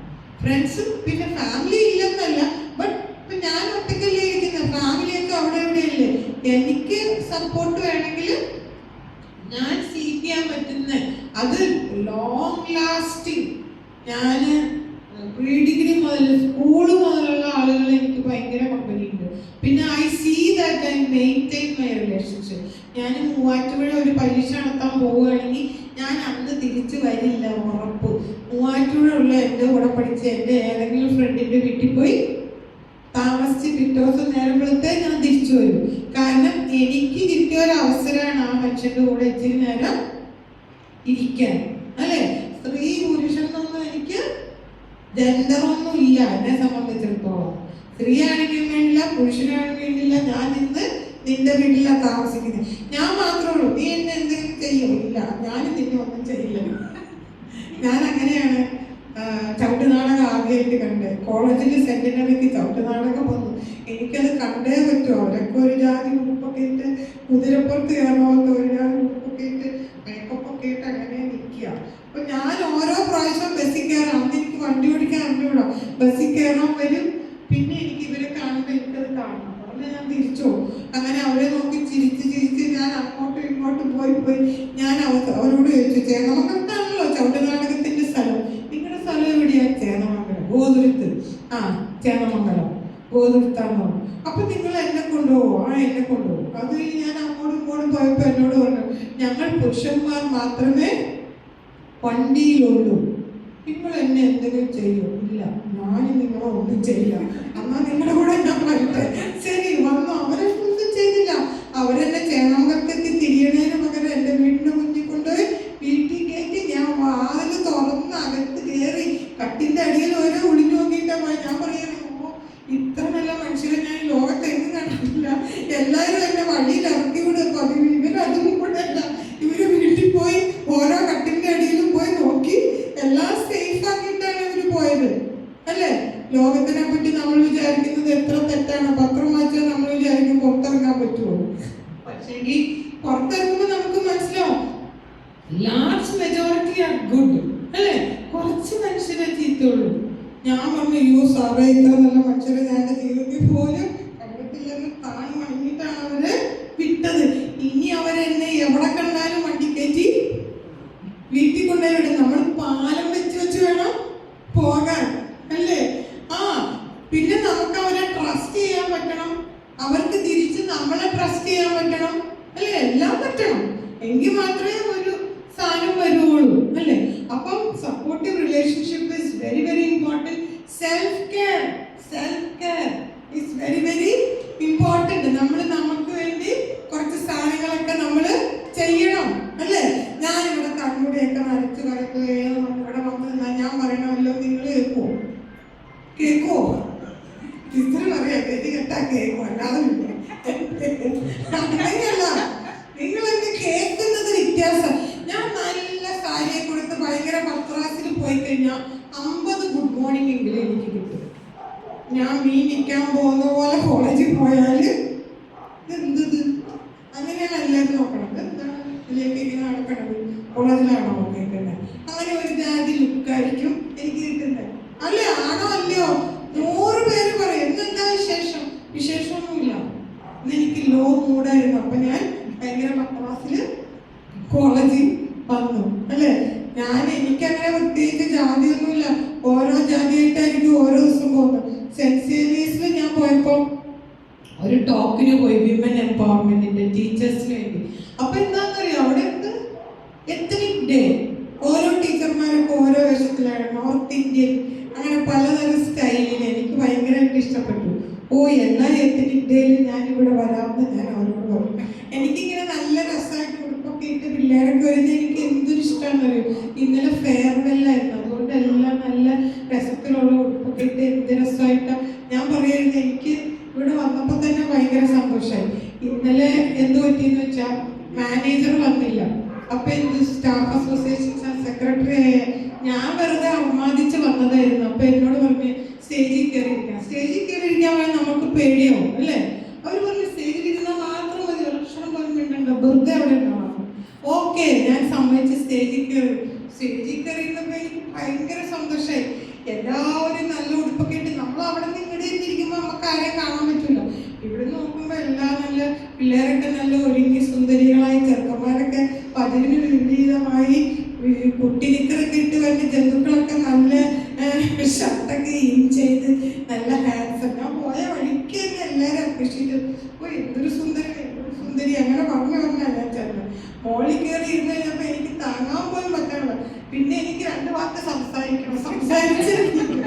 ഫ്രണ്ട്സും പിന്നെ ഫാമിലി ഇല്ലെന്നല്ല, ബട്ട് ഇപ്പൊ ഞാൻ ഒറ്റയ്ക്കല്ലേ ഇരിക്കുന്നത്, ഫാമിലിയൊക്കെ അവിടെ എവിടെയല്ലേ. എനിക്ക് സപ്പോർട്ട് വേണമെങ്കിൽ ഞാൻ സീക്ക് ചെയ്യാൻ പറ്റുന്ന, അത് ലോങ് ലാസ്റ്റിംഗ്. ഞാൻ പ്രീ ഡിഗ്രി മുതൽ സ്കൂള് മുതലുള്ള ആളുകൾ എനിക്ക് ഭയങ്കര കമ്പനി ഉണ്ട്. പിന്നെ I see that I maintain my relationship. ഞാൻ മൂവാറ്റുപുഴ ഒരു പരീക്ഷ നടത്താൻ പോവുകയാണെങ്കിൽ ഞാൻ അന്ന് തിരിച്ചു വരില്ല, ഉറപ്പ്. മൂവാറ്റുപുഴ ഉള്ള എൻ്റെ കൂടെ പഠിച്ച എൻ്റെ ഏതെങ്കിലും ഫ്രണ്ടിൻ്റെ വീട്ടിൽ പോയി താമസിച്ച് പിറ്റേ ദിവസം നേരം വെളുത്തേ ഞാൻ തിരിച്ചു വരും. കാരണം എനിക്ക് കിട്ടിയ ഒരു അവസരമാണ് ആ മനുഷ്യൻ്റെ കൂടെ ഇച്ചിരി നേരം ഇരിക്കാൻ അല്ലേ. സ്ത്രീ പുരുഷനൊന്നും എനിക്ക് ജെൻഡറൊന്നും ഇല്ല എന്നെ സംബന്ധിച്ചിടത്തോളം. സ്ത്രീ ആണെങ്കിലും വേണ്ടില്ല, പുരുഷനാണെങ്കിലും വേണ്ടില്ല. ഞാൻ ഇന്ന് നിന്റെ വീട്ടിലാണ് താമസിക്കുന്നത്, ഞാൻ മാത്രമേ ഉള്ളൂ. നീ എന്നെ എന്തെങ്കിലും ചെയ്യും. ഇല്ല, ഞാനും നിന്നെ ഒന്നും ചെയ്യില്ല. ഞാൻ അങ്ങനെയാണ് ചവിട്ടുനാടകം ആദ്യമായിട്ട് കണ്ട്. കോളേജിൽ സെന്റിനറിക്ക് ചവിട്ടുനാടകം വന്നു. എനിക്കത് കണ്ടേ പറ്റുമോ. അവരൊക്കെ ഒരു ജാതി ഉടുപ്പൊക്കെ ഇട്ട് കുതിരപ്പുറത്ത് കയറുമ്പോഴത്തെ ഒരു ജാതി ഉടുപ്പൊക്കെ ഇട്ട് മേക്കപ്പൊക്കെ ഇട്ട് അങ്ങനെ നിൽക്കുക. അപ്പൊ ഞാൻ ഓരോ പ്രാവശ്യം ബസ്സിൽ കയറാം. അന്ന് എനിക്ക് വണ്ടി ഓടിക്കാൻ അറിഞ്ഞൂടാ. ബസ്സിൽ കയറാൻ വരും. പിന്നെ എനിക്ക് ഇവരെ കാണുമ്പോൾ എനിക്കത് കാണണം. അതുകൊണ്ട് ഞാൻ തിരിച്ചു പോകും. അങ്ങനെ അവരെ നോക്കി ചിരിച്ച് ചിരിച്ച് ഞാൻ അങ്ങോട്ടും ഇങ്ങോട്ടും പോയി ഞാൻ അവരോട് ചോദിച്ചു, ചേന്നമംഗലത്താണല്ലോ ചവിട്ടുനാടകത്തിന്റെ സ്ഥലം, നിങ്ങളുടെ സ്ഥലം എവിടെയാ? ചേന്നമംഗലം, ഗോതുരുത്ത്. ആ, ചേന്നമംഗലം ഗോതുരുത്താണോ? അപ്പൊ നിങ്ങൾ എന്നെ കൊണ്ടുപോകുമോ? ആ, എന്നെ കൊണ്ടുപോകും. അത് ഞാൻ അങ്ങോട്ടും ഇങ്ങോട്ടും പോയപ്പോ എന്നോട് പറഞ്ഞു, ഞങ്ങൾ പുരുഷന്മാർ മാത്രമേ വണ്ടിയിലുള്ളൂ, നിങ്ങൾ എന്നെ എന്തെങ്കിലും ചെയ്യോ? ഇല്ല, ഞാനും നിങ്ങളെ ഒന്നും ചെയ്യില്ല. എന്നാ നിങ്ങളുടെ കൂടെ ഞാൻ വരട്ടെ. ശരി, വന്നു. അവരൊന്നും ചെയ്തില്ല. അവരെന്നെ ചേന്നമംഗലത്തെത്തി തിരിയണേന് പകരം എൻ്റെ വീടിന്റെ മുന്നിൽ കൊണ്ടുപോയി വീട്ടിൽ കയറ്റി. ഞാൻ വാതിൽ തുറന്ന് അകത്ത് കയറി കട്ടിന്റെ അടിയിൽ ഓരോ ഒളിഞ്ഞു നോക്കിയിട്ടാ ഞാൻ പറയുന്നത്, ഇത്ര നല്ല മനുഷ്യരെ ഞാൻ ലോകത്ത് എങ്ങും കണ്ടിട്ടില്ല. എല്ലാവരും എന്നെ വഴിയിൽ ഇറക്കി വിടുക. പതിവ് ഇവരതും കൂടെ അല്ല. ഇവര് വീട്ടിൽ പോയി ഓരോ കട്ടിന്റെ അടിയിലും പോയി നോക്കി എല്ലാം സേഫ് ആക്കിയിട്ടാണ് ഇവര് പോയത്. അല്ലേ? ലോകത്തിനെ പറ്റി നമ്മൾ വിചാരിക്കുന്നത് എത്ര തെറ്റാണ്. പത്രം വായിച്ചാൽ നമ്മൾ വിചാരിക്കും പുറത്തിറങ്ങാൻ പറ്റുമോ. പക്ഷേ ഈ പുറത്തിറങ്ങുമ്പോൾ നമുക്ക് മനസ്സിലാവും ലാർജ് മെജോറിറ്റി ആർ ഗുഡ്. അല്ലേ? കുറച്ച് മനുഷ്യരെ ചീത്തയുള്ളൂ. ഞാൻ പറഞ്ഞു, അയ്യോ സാറേ, ഇത്ര നല്ല മനുഷ്യരെ ഞാൻ എൻ്റെ ജീവിതത്തിൽ പോലും കണ്ടിട്ടില്ലെന്ന് താൻ മണിഞ്ഞിട്ടാണ് അവര് വിട്ടത്. ഇനി അവരെന്നെ എവിടെ കണ്ടാലും വണ്ടി കയറ്റി വീട്ടിൽ കൊണ്ടുപോയി വിടും. നമ്മൾ പാലം വെച്ച് വേണം പോകാൻ. അല്ലേ? ആ, പിന്നെ നമുക്ക് അവരെ ട്രസ്റ്റ് ചെയ്യാൻ പറ്റണം. അവർക്ക് തിരിച്ച് നമ്മളെ ട്രസ്റ്റ് ചെയ്യാൻ പറ്റണം. അല്ലേ? എല്ലാം പറ്റണം. എങ്കിൽ മാത്രമേ ഒരു സാധനം വരുള്ളൂ. അല്ലേ? അപ്പം supportive relationship is very very important. Self care is very very important. നമ്മൾ നമുക്ക് വേണ്ടി കുറച്ച് സാധനങ്ങളൊക്കെ നമ്മൾ ചെയ്യണം. അല്ലേ? ഞാനിവിടെ കണ്ണൂടെയൊക്കെ നനച്ച് കളക്കുകയോ ഇവിടെ വന്ന് ഞാൻ പറയണമല്ലോ, നിങ്ങൾ കേൾക്കുമോ? ടീച്ചർ പറയാം, കേട്ടി കേട്ടാ കേൾക്കും, അല്ലാതെ അങ്ങനെയല്ല. നിങ്ങൾ എന്നെ കേൾക്കുന്നത് വ്യത്യാസം. ഞാൻ നല്ല സാരിയെ കൊടുത്ത് ഭയങ്കര പത്രാസിൽ പോയി കഴിഞ്ഞാൽ 50 ഗുഡ് മോർണിംഗ് എങ്കിലും എനിക്ക് കിട്ടും. ഞാൻ മീൻ നിൽക്കാൻ പോകുന്ന പോലെ കോളേജിൽ പോയാൽ എന്തത് അങ്ങനെയാണ് എല്ലാവരും നോക്കണം. എന്താണ് ഇതിലേക്ക് ഇങ്ങനെ നടക്കണത്? കോളേജിലാണോ കേൾക്കുന്നത്? അങ്ങനെ ഒരു ജാതി ലുക്കായിരിക്കും എനിക്ക് കിട്ടുന്നത്. അല്ലേ? ആണോ അല്ലയോ? 100 പേര് പറയും എന്താ വിശേഷം? വിശേഷമൊന്നുമില്ല. ഇന്ന് എനിക്ക് ലോ മൂഡായിരുന്നു. അപ്പൊ ഞാൻ ഭയങ്കര പത്രാസില് കോളേജിൽ വന്നു. അല്ലേ? എനിക്കങ്ങനെ പ്രത്യേകിച്ച് ജാതിയൊന്നുമില്ല. ഓരോ ജാതിയായിട്ടായിരിക്കും ഓരോ ദിവസം പോകുന്നത്. സെന്റ് സേവിയേഴ്സിൽ ഞാൻ പോയപ്പോ ഒരു ടോക്കിന് പോയി, വിമൻ എംപവർമെന്റിന്റെ ടീച്ചേഴ്സിന് വേണ്ടി. അപ്പൊ എന്താണെന്നറിയാം, അവിടെ എത്നിക് ഡേ. ഓരോ ടീച്ചർമാരൊക്കെ ഓരോ വേഷത്തിലാണ്. നോർത്ത് ഇന്ത്യൻ, അങ്ങനെ പലതരം സ്റ്റൈലിൽ. എനിക്ക് ഭയങ്കരമായിട്ട് ഇഷ്ടപ്പെട്ടു. എല്ലാ എത്നിക് ഡേയിലും ഞാനിവിടെ വരാമെന്ന് ഞാൻ അവരോട് പറഞ്ഞു. എനിക്കിങ്ങനെ നല്ല രസമായിട്ട് ഉടുപ്പൊക്കെ ഇട്ട് പിള്ളേരൊക്കെ വരുന്നത് എനിക്ക് എന്തൊരു ഇഷ്ടമാണെന്നറിയും. ഇന്നലെ ഫെയർവെല്ലായിരുന്നു, അതുകൊണ്ട് എല്ലാം നല്ല രസത്തിലുള്ള ഉടുപ്പൊക്കെ ഇട്ട് എന്ത് രസമായിട്ടാണ്. ഞാൻ പറയുന്നത്, എനിക്ക് ഇവിടെ വന്നപ്പോൾ തന്നെ ഭയങ്കര സന്തോഷമായി. ഇന്നലെ എന്ത് പറ്റിയെന്ന് വെച്ചാൽ മാനേജർ വന്നില്ല. അപ്പൊ സ്റ്റാഫ് അസോസിയേഷൻ സെക്രട്ടറി ഞാൻ വെറുതെ അമ്മാദിച്ച് വന്നതായിരുന്നു. അപ്പൊ എന്നോട് പറഞ്ഞ് സ്റ്റേജിൽ കയറിയിരിക്കാം. സ്റ്റേജിൽ കയറിയിരിക്കാൻ വേണ്ടി നമുക്ക് പേടിയാവും. അല്ലേ? അവർ പറഞ്ഞ് സ്റ്റേജിൽ ഇരുന്നാൽ മാത്രം മതി, ലക്ഷണം പറഞ്ഞിട്ടുണ്ടോ, വെറുതെ അവിടെ ഉണ്ടാവണം. ഓക്കെ, ഞാൻ സമ്മതിച്ച് സ്റ്റേജിൽ കയറിയിരുന്നപ്പോൾ എനിക്ക് ഭയങ്കര സന്തോഷമായി. എല്ലാവരും നല്ല ഉടുപ്പൊക്കെ ഇട്ട് നമ്മൾ അവിടെ നിന്ന് ഇവിടെ ഇരിക്കുമ്പോൾ നമുക്ക് ആരെയും കാണാൻ പറ്റില്ല. ഇവിടെ നോക്കുമ്പോൾ എല്ലാം നല്ല പിള്ളേരൊക്കെ നല്ല ഒരുങ്ങി സുന്ദരികളായി, ചെറുക്കന്മാരൊക്കെ പതിവിന് വിപരീതമായി കുട്ടി നിക്കറൊക്കെ ഇട്ട് വേണ്ട ജന്തുക്കളൊക്കെ നല്ല ഷർട്ടൊക്കെ ഇൻ ചെയ്ത് നല്ല ഹാൻഡ്സം. ഞാൻ പോയ വഴിക്ക് തന്നെ എല്ലാവരും അപ്രീഷിയേറ്റ് ചെയ്തു. എന്തൊരു സുന്ദരി അങ്ങനെ പറഞ്ഞാൽ ഞാൻ ചേർന്നത്. മോളിൽ കയറി ഇരുന്ന് കഴിഞ്ഞപ്പോൾ എനിക്ക് താങ്ങാൻ പോലും പറ്റാനുള്ള. പിന്നെ എനിക്ക് 2 വാക്ക് സംസാരിച്ചിരിക്കും.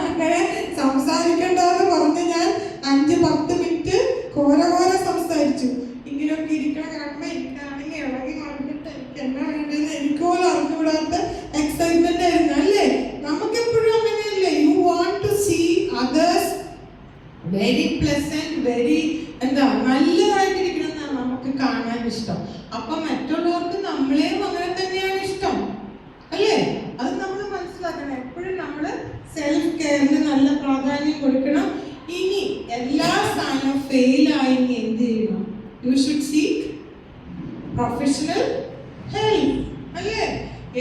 അങ്ങനെ സംസാരിക്കണ്ടെന്ന് പറഞ്ഞ് ഞാൻ 5-10 മിനിറ്റ് കോര സംസാരിച്ചു. ഇങ്ങനെയൊക്കെ ഇരിക്കണം കാണുമ്പോൾ എനിക്കാണെങ്കിൽ ഇളകി മാറിയിട്ട് എനിക്ക് എന്നാ വേണ്ടതെന്ന് എനിക്ക് പോലും അറിഞ്ഞുകൂടാത്ത എക്സൈറ്റ്മെന്റ് ആയിരുന്നു. അല്ലേ? നമുക്കെപ്പോഴും അങ്ങനെയല്ലേ? You want to see others very pleasant, very നല്ലതായിട്ടിരിക്കണം എന്നാണ് നമുക്ക് കാണാൻ ഇഷ്ടം. അപ്പൊ മറ്റുള്ളവർക്ക് നമ്മളെയും അങ്ങനെ തന്നെയാണ് ഇഷ്ടം, അല്ലേ? അത് നമ്മൾ മനസ്സിലാക്കണം. എപ്പോഴും നമ്മൾ സെൽഫ് കെയറിന് നല്ല പ്രാധാന്യം കൊടുക്കണം. ഇനി എല്ലാ സാധനവും ഫെയിൽ ആയെങ്കിൽ എന്ത് ചെയ്യണം? You should seek professional help, അല്ലേ?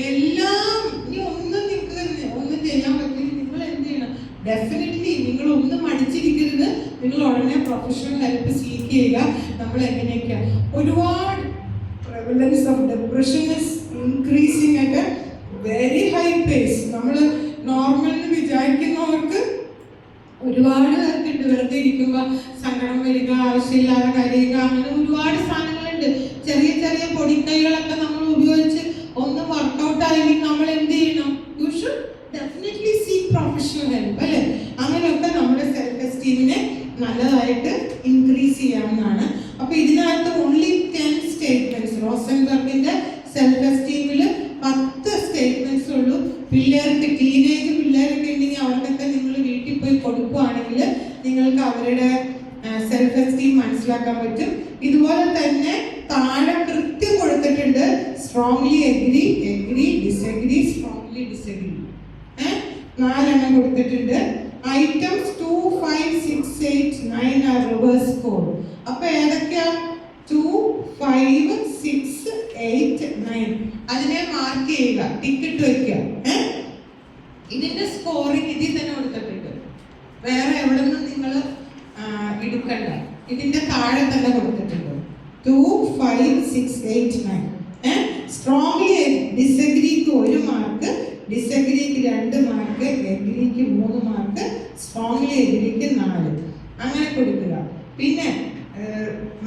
എല്ലാം ഇനി ഒന്നും നിങ്ങൾക്ക് ഒന്നും ചെയ്യാൻ പറ്റില്ല, നിങ്ങൾ എന്ത് ചെയ്യണം? ഡെഫിനറ്റ്ലി നിങ്ങൾ ഒന്നും മടിച്ചിരിക്കരുത്. നിങ്ങൾ ഉടനെ പ്രൊഫഷണൽ ഹെൽപ്പ് സീക്ക് ചെയ്യുക. നമ്മൾ എങ്ങനെയൊക്കെയാണ് ഒരുപാട് prevalence of depression is increasing at a very high pace. നമ്മൾ നോർമൽ എന്ന് വിചാരിക്കുന്നവർക്ക് ഒരുപാട് പേർക്കുണ്ട്. വെറുതെ ഇരിക്കുമ്പോൾ സങ്കടം വരിക, ആവശ്യമില്ലാതെ കരയുക, അങ്ങനെ ഒരുപാട് സാധനങ്ങളുണ്ട്. ചെറിയ ചെറിയ പൊടിക്കൈകളൊക്കെ നമ്മൾ ഉപയോഗിച്ച് ഒന്ന് വർക്കൗട്ട് ആയെങ്കിൽ നമ്മൾ എന്ത് ചെയ്യണം? You should definitely seek professional help, അല്ലേ? അങ്ങനെയൊക്കെ നമ്മുടെ സെൽഫ് എസ്റ്റീമിനെ നല്ലതായിട്ട് ഇൻക്രീസ് ചെയ്യാവുന്നതാണ്. അപ്പൊ ഇതിനകത്ത് ഓൺലി 10 സ്റ്റേറ്റ്മെന്റ്സ്. റോസൻബർഗിന്റെ സെൽഫ് എസ്റ്റീമിൽ 10 സ്റ്റേറ്റ്മെന്റ്സ് ഉള്ളൂ. പിള്ളേർക്ക്, ടീനേജ് പിള്ളേരൊക്കെ ഉണ്ടെങ്കിൽ അവർക്കൊക്കെ നിങ്ങൾ വീട്ടിൽ പോയി കൊടുക്കുകയാണെങ്കിൽ നിങ്ങൾക്ക് അവരുടെ സെൽഫ് എസ്റ്റീം മനസ്സിലാക്കാൻ പറ്റും. ഇതുപോലെ തന്നെ താഴെ കൃത്യം കൊടുത്തിട്ടുണ്ട്. Strongly agree, agree, disagree, strongly disagree. 4 കൊടുത്തിട്ടുണ്ട്. Items 2, 5, 6, 8, 9 are reverse code. അപ്പൊ ഏതൊക്കെയാ? 2, 5, 6, 8, 9. അതിനെ മാർക്ക് ചെയ്യുക, ടിക്കറ്റ് വയ്ക്കുക. ഇതിന്റെ സ്കോറിംഗ് ഇതിൽ തന്നെ കൊടുത്തിട്ടുണ്ട്. വേറെ എവിടെ നിന്നും നിങ്ങൾ എടുക്കണ്ട, ഇതിന്റെ താഴെ തന്നെ കൊടുത്തിട്ടുണ്ട്. 2, 5, 6, 8, 9. സ്ട്രോങ്ലി ഡിസഗ്രിക്ക് 1 മാർക്ക്, ഡിസഗ്രിക്ക് 2 മാർക്ക്, എഗ്രിക്ക് 3 മാർക്ക്, സ്ട്രോങ്ലി എഗ്രിക്ക് 4. അങ്ങനെ കൊടുക്കുക. പിന്നെ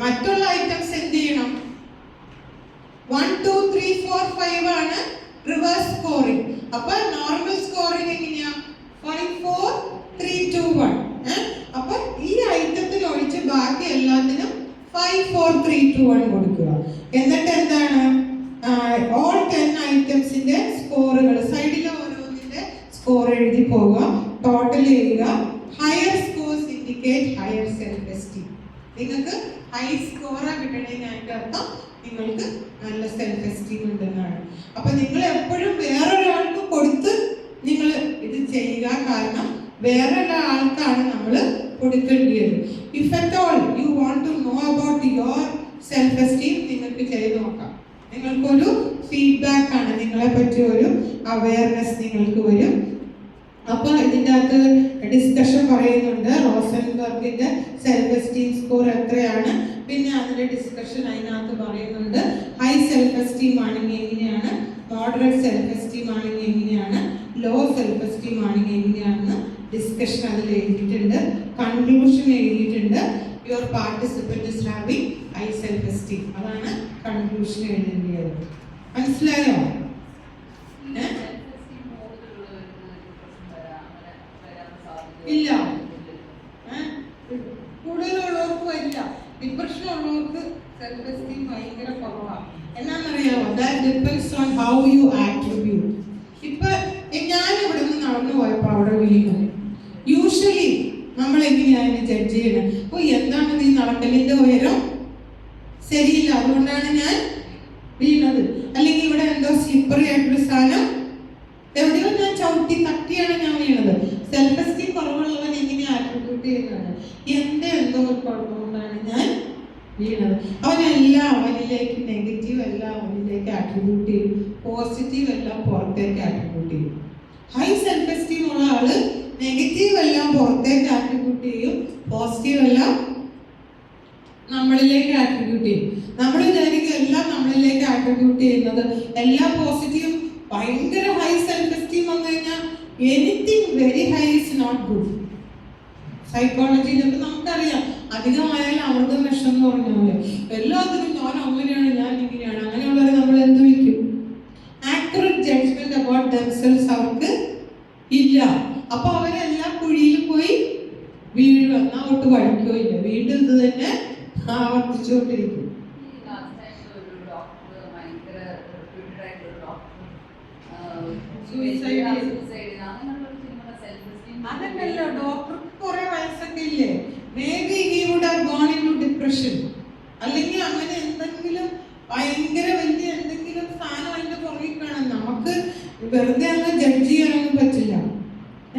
മറ്റുള്ള ഐറ്റംസ് എന്ത് ചെയ്യണം? 1, 2, 3, 4, 5 ആണ് റിവേഴ്സ് സ്കോറിംഗ്. അപ്പൊ നോർമൽ സ്കോറിംഗ് എങ്ങനെയാ? 5, 4, 3, 2, 1. അപ്പൊ ഈ ഐറ്റത്തിൽ ഒഴിച്ച് ബാക്കി എല്ലാത്തിനും 5, 4, 3, 2, 1 കൊടുക്കുക. എന്നിട്ട് എന്താണ്? ഓൾ 10 ഐറ്റംസിന്റെ സ്കോറുകൾ സൈഡിലെ ഓരോന്നിന്റെ സ്കോർ എഴുതി പോവുക, ടോട്ടൽ ചെയ്യുക. Higher scores indicate higher self esteem. നിങ്ങൾക്ക് ഹൈ സ്കോറാ കിട്ടണമെങ്കിൽ അതിന്റെ അർത്ഥം നിങ്ങൾക്ക് നല്ല സെൽഫ് എസ്റ്റീം ഉണ്ടെന്നാണ്. അപ്പൊ നിങ്ങൾ എപ്പോഴും വേറൊരാൾക്ക് കൊടുത്ത് നിങ്ങൾ ഇത് ചെയ്യുക. കാരണം വേറൊരാൾക്കാണ് നമ്മൾ കൊടുക്കേണ്ടത്. If at all you want to know about your self esteem, നിങ്ങൾക്ക് ചെയ്ത് നോക്കാം. നിങ്ങൾക്കൊരു ഫീഡ്ബാക്ക് ആണ്, നിങ്ങളെ പറ്റി ഒരു അവയർനെസ് നിങ്ങൾക്ക് വരും. അപ്പൊ ഇതിൻ്റെ അകത്ത് ഡിസ്കഷൻ പറയുന്നുണ്ട്. റോസൻബർഗിന്റെ സെൽഫ് എസ്റ്റീം സ്കോർ എത്രയാണ്, പിന്നെ അതിന്റെ ഡിസ്കഷൻ അതിനകത്ത് പറയുന്നുണ്ട്. ഹൈ സെൽഫ് എസ്റ്റീം ആണെങ്കിൽ എങ്ങനെയാണ്, മോഡറേറ്റ് സെൽഫ് എസ്റ്റീം ആണെങ്കിൽ എങ്ങനെയാണ്, ലോ സെൽഫ് എസ്റ്റീം ആണെങ്കിൽ എങ്ങനെയാണെന്ന് ഡിസ്കഷൻ അതിൽ എഴുതിയിട്ടുണ്ട്. കൺക്ലൂഷൻ എഴുതിയിട്ടുണ്ട്. Your participant is having high self esteem. അതാണ് കൺക്ലൂഷൻ എഴുതേണ്ടത്. മനസ്സിലായോ? ഇല്ല, കൂടുതലുള്ളവർക്ക് വരില്ല. ഡിപ്രഷൻ ഉള്ളവർക്ക് സെൽഫ് എസ്റ്റീം ഭയങ്കര കുറവാണ്. എന്നാന്നറിയാമോ? That depends on how you attribute. ഇപ്പൊ ഞാൻ ഇവിടെ നിന്ന് നടന്നു പോയപ്പോ അവിടെ വീണു. യൂഷ്വലി നമ്മൾ എങ്ങനെയാണ് ജഡ്ജ് ചെയ്യണം? ഓ, എന്താണ് ഈ നടക്കലിന്റെ ഉയരം ശരിയില്ല, അതുകൊണ്ടാണ് ഞാൻ വീണത്. അല്ലെങ്കിൽ ഇവിടെ എന്തോ സ്ലിപ്പറി ആയിട്ടൊരു സാധനം എവിടെയോ ഞാൻ ചവിട്ടി തട്ടിയാണ് ഞാൻ വീണത്. സെൽഫ് എസ്റ്റീം കുറവുള്ളവൻ എങ്ങനെ ആട്രിബ്യൂട്ട് ചെയ്യുന്നത്? എന്റെ എന്തോ ഒരു കുഴപ്പമുണ്ടാണ് ഞാൻ വീണത്. അവനെല്ലാം അവനിലേക്ക് നെഗറ്റീവ് എല്ലാം അവനിലേക്ക് ആട്രിബ്യൂട്ട് ചെയ്യും, പോസിറ്റീവ് എല്ലാം പുറത്തേക്ക് ആട്രിബ്യൂട്ട് ചെയ്യും. ഹൈ സെൽഫ് എസ്റ്റീം ഉള്ള ആള് നെഗറ്റീവ് എല്ലാം പുറത്തേക്ക് ആട്രിബ്യൂട്ട് ചെയ്യും, പോസിറ്റീവ് എല്ലാം നമ്മളിലേക്ക് ആട്രിബ്യൂട്ട് ചെയ്യും. നമ്മൾ വിചാരിക്കും എല്ലാം നമ്മളിലേക്ക് ആട്രിബ്യൂട്ട് ചെയ്യുന്നത് എല്ലാം പോസിറ്റീവ്. ഭയങ്കര ഹൈ സെൽഫ് എസ്റ്റീം വന്നു കഴിഞ്ഞാൽ anything very high is not good. സൈക്കോളജിയിലൊക്കെ നമുക്കറിയാം, അധികമായാലും അമൃതം വിഷം എന്ന് പറഞ്ഞ പോലെ എല്ലാത്തിനും ഞാൻ അങ്ങനെയാണ്, ഞാൻ ഇങ്ങനെയാണ്, അങ്ങനെയുള്ളവരെ നമ്മൾ എന്ത് വയ്ക്കും? ആക്യുറേറ്റ് ജഡ്ജ്മെന്റ് അബൌട്ട് ദംസെൽസ് അവർക്ക് ഇല്ല. അപ്പൊ അവരെല്ലാം കുഴിയിൽ പോയി വീഴുക, എന്നാ ഒട്ട് പഠിക്കുകയോ ഇല്ല, വീണ്ടും ഇത് തന്നെ ആവർത്തിച്ചുകൊണ്ടിരിക്കും. അതല്ലല്ലോ, ഡോക്ടർക്ക് കുറെ വയസ്സൊക്കെ ഇല്ലേ, maybe he would have gone into depression. അല്ലെങ്കിൽ അങ്ങനെ എന്തെങ്കിലും ഭയങ്കര വലിയ എന്തെങ്കിലും സ്ഥാനം അതിന്റെ പുറകിൽ കാണാം. നമുക്ക് വെറുതെ അങ്ങ് ജഡ്ജ് ചെയ്യാനൊന്നും പറ്റില്ല.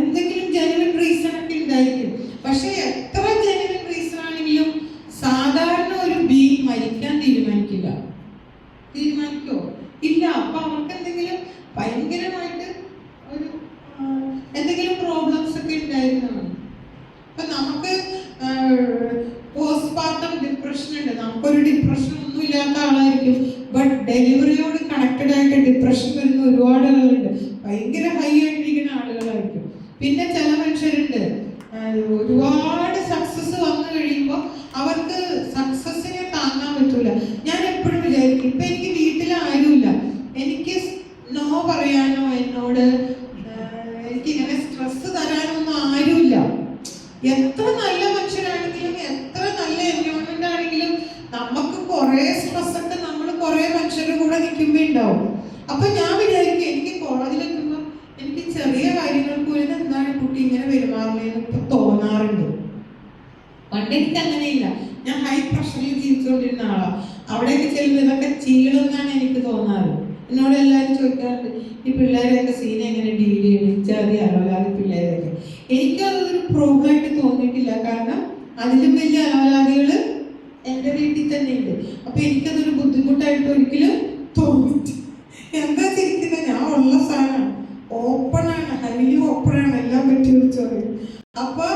എന്തെങ്കിലും ജെനുവിൻ റീസൺ ഒക്കെ ഉണ്ടായിരിക്കും. പക്ഷെ എത്ര ജെനുവിൻ റീസൺ ആണെങ്കിലും സാധാരണ ഒരു ബീങ് മരിക്കാൻ തീരുമാനിക്കില്ല. തീരുമാനിക്കോ? ഇല്ല. അപ്പൊ അവർക്ക് എന്തെങ്കിലും ഭയങ്കരമായിട്ട് ഒരു എന്തെങ്കിലും പ്രോബ്ലംസ് ഒക്കെ ഉണ്ടായിരുന്നതാണ്. അപ്പൊ നമുക്ക് പോസ്റ്റ്പാർട്ടം ഡിപ്രഷൻ ഉണ്ട്. നമുക്കൊരു ഡിപ്രഷൻ ഒന്നും ഇല്ലാത്ത ആളായിരിക്കും, ബട്ട് ഡെലിവറിയോട് കണക്റ്റഡ് ആയിട്ട് ഡിപ്രഷൻ വരുന്ന ഒരുപാട് ആളുകളുണ്ട്. ഭയങ്കര ഹൈ ആയിട്ടിരിക്കുന്ന ആളുകളായിരിക്കും. പിന്നെ ചില മനുഷ്യരുണ്ട്, ഒരുപാട് സക്സസ് വന്നു കഴിയുമ്പോൾ അവർക്ക് സക്സസിനെ താങ്ങാൻ പറ്റൂല. ഞാൻ എപ്പോഴും വിചാരിക്കും, ഇപ്പൊ എനിക്ക് വീട്ടിൽ ആരുമില്ല, എനിക്ക് നോ പറയാനോ എന്നോട് എനിക്ക് ഇങ്ങനെ സ്ട്രെസ് തരാനൊന്നും ആരുമില്ല. എത്ര നല്ല മനുഷ്യരാണെങ്കിലും എത്ര നല്ല എൻവയോൺമെന്റ് ആണെങ്കിലും നമുക്ക് കുറെ സ്ട്രെസ് ഒക്കെ നമ്മൾ കുറെ മനുഷ്യരുടെ കൂടെ നിൽക്കുമ്പോ ഉണ്ടാവും. അപ്പൊ ഞാൻ വിചാരിക്കും, എനിക്ക് കോളേജിലെത്തുമ്പോൾ എനിക്ക് ചെറിയ കാര്യങ്ങൾ പോലും എന്താണ് കുട്ടി ഇങ്ങനെ പെരുമാറുന്നതെന്ന് ഇപ്പൊ തോന്നാറുണ്ട്. പണ്ട് എനിക്ക് അങ്ങനെയില്ല. ഞാൻ ഹൈ പ്രഷറിൽ ജീവിച്ചുകൊണ്ടിരുന്ന ആളാ. അവിടെയൊക്കെ ചെല്ലുമ്പോൾ ഇതൊക്കെ ചെയ്യണമെന്നാണ് എനിക്ക് തോന്നാറ്. എന്നോട് എല്ലാവരും ചോദിക്കാറുണ്ട്, ഈ പിള്ളേരെയൊക്കെ സീന എങ്ങനെ ഡീൽ ചെയ്യണം, ഇച്ചാതി അലവലാതി പിള്ളേരെയൊക്കെ. എനിക്കതൊരു പ്രോബ്ലം ആയിട്ട് തോന്നിയിട്ടില്ല. കാരണം അതിലും വലിയ അലവലാദികൾ എൻ്റെ വീട്ടിൽ തന്നെ ഉണ്ട്. അപ്പൊ എനിക്കതൊരു ബുദ്ധിമുട്ടായിട്ട് ഒരിക്കലും തോന്നിട്ട്. എന്താ ചിരിക്കുന്നത്? ഞാൻ ഉള്ള സാധനമാണ്, ഓപ്പണാണ്, ഹൈലി ഓപ്പണാണ്, എല്ലാം പറ്റി വിളിച്ചു പറയും. അപ്പൊ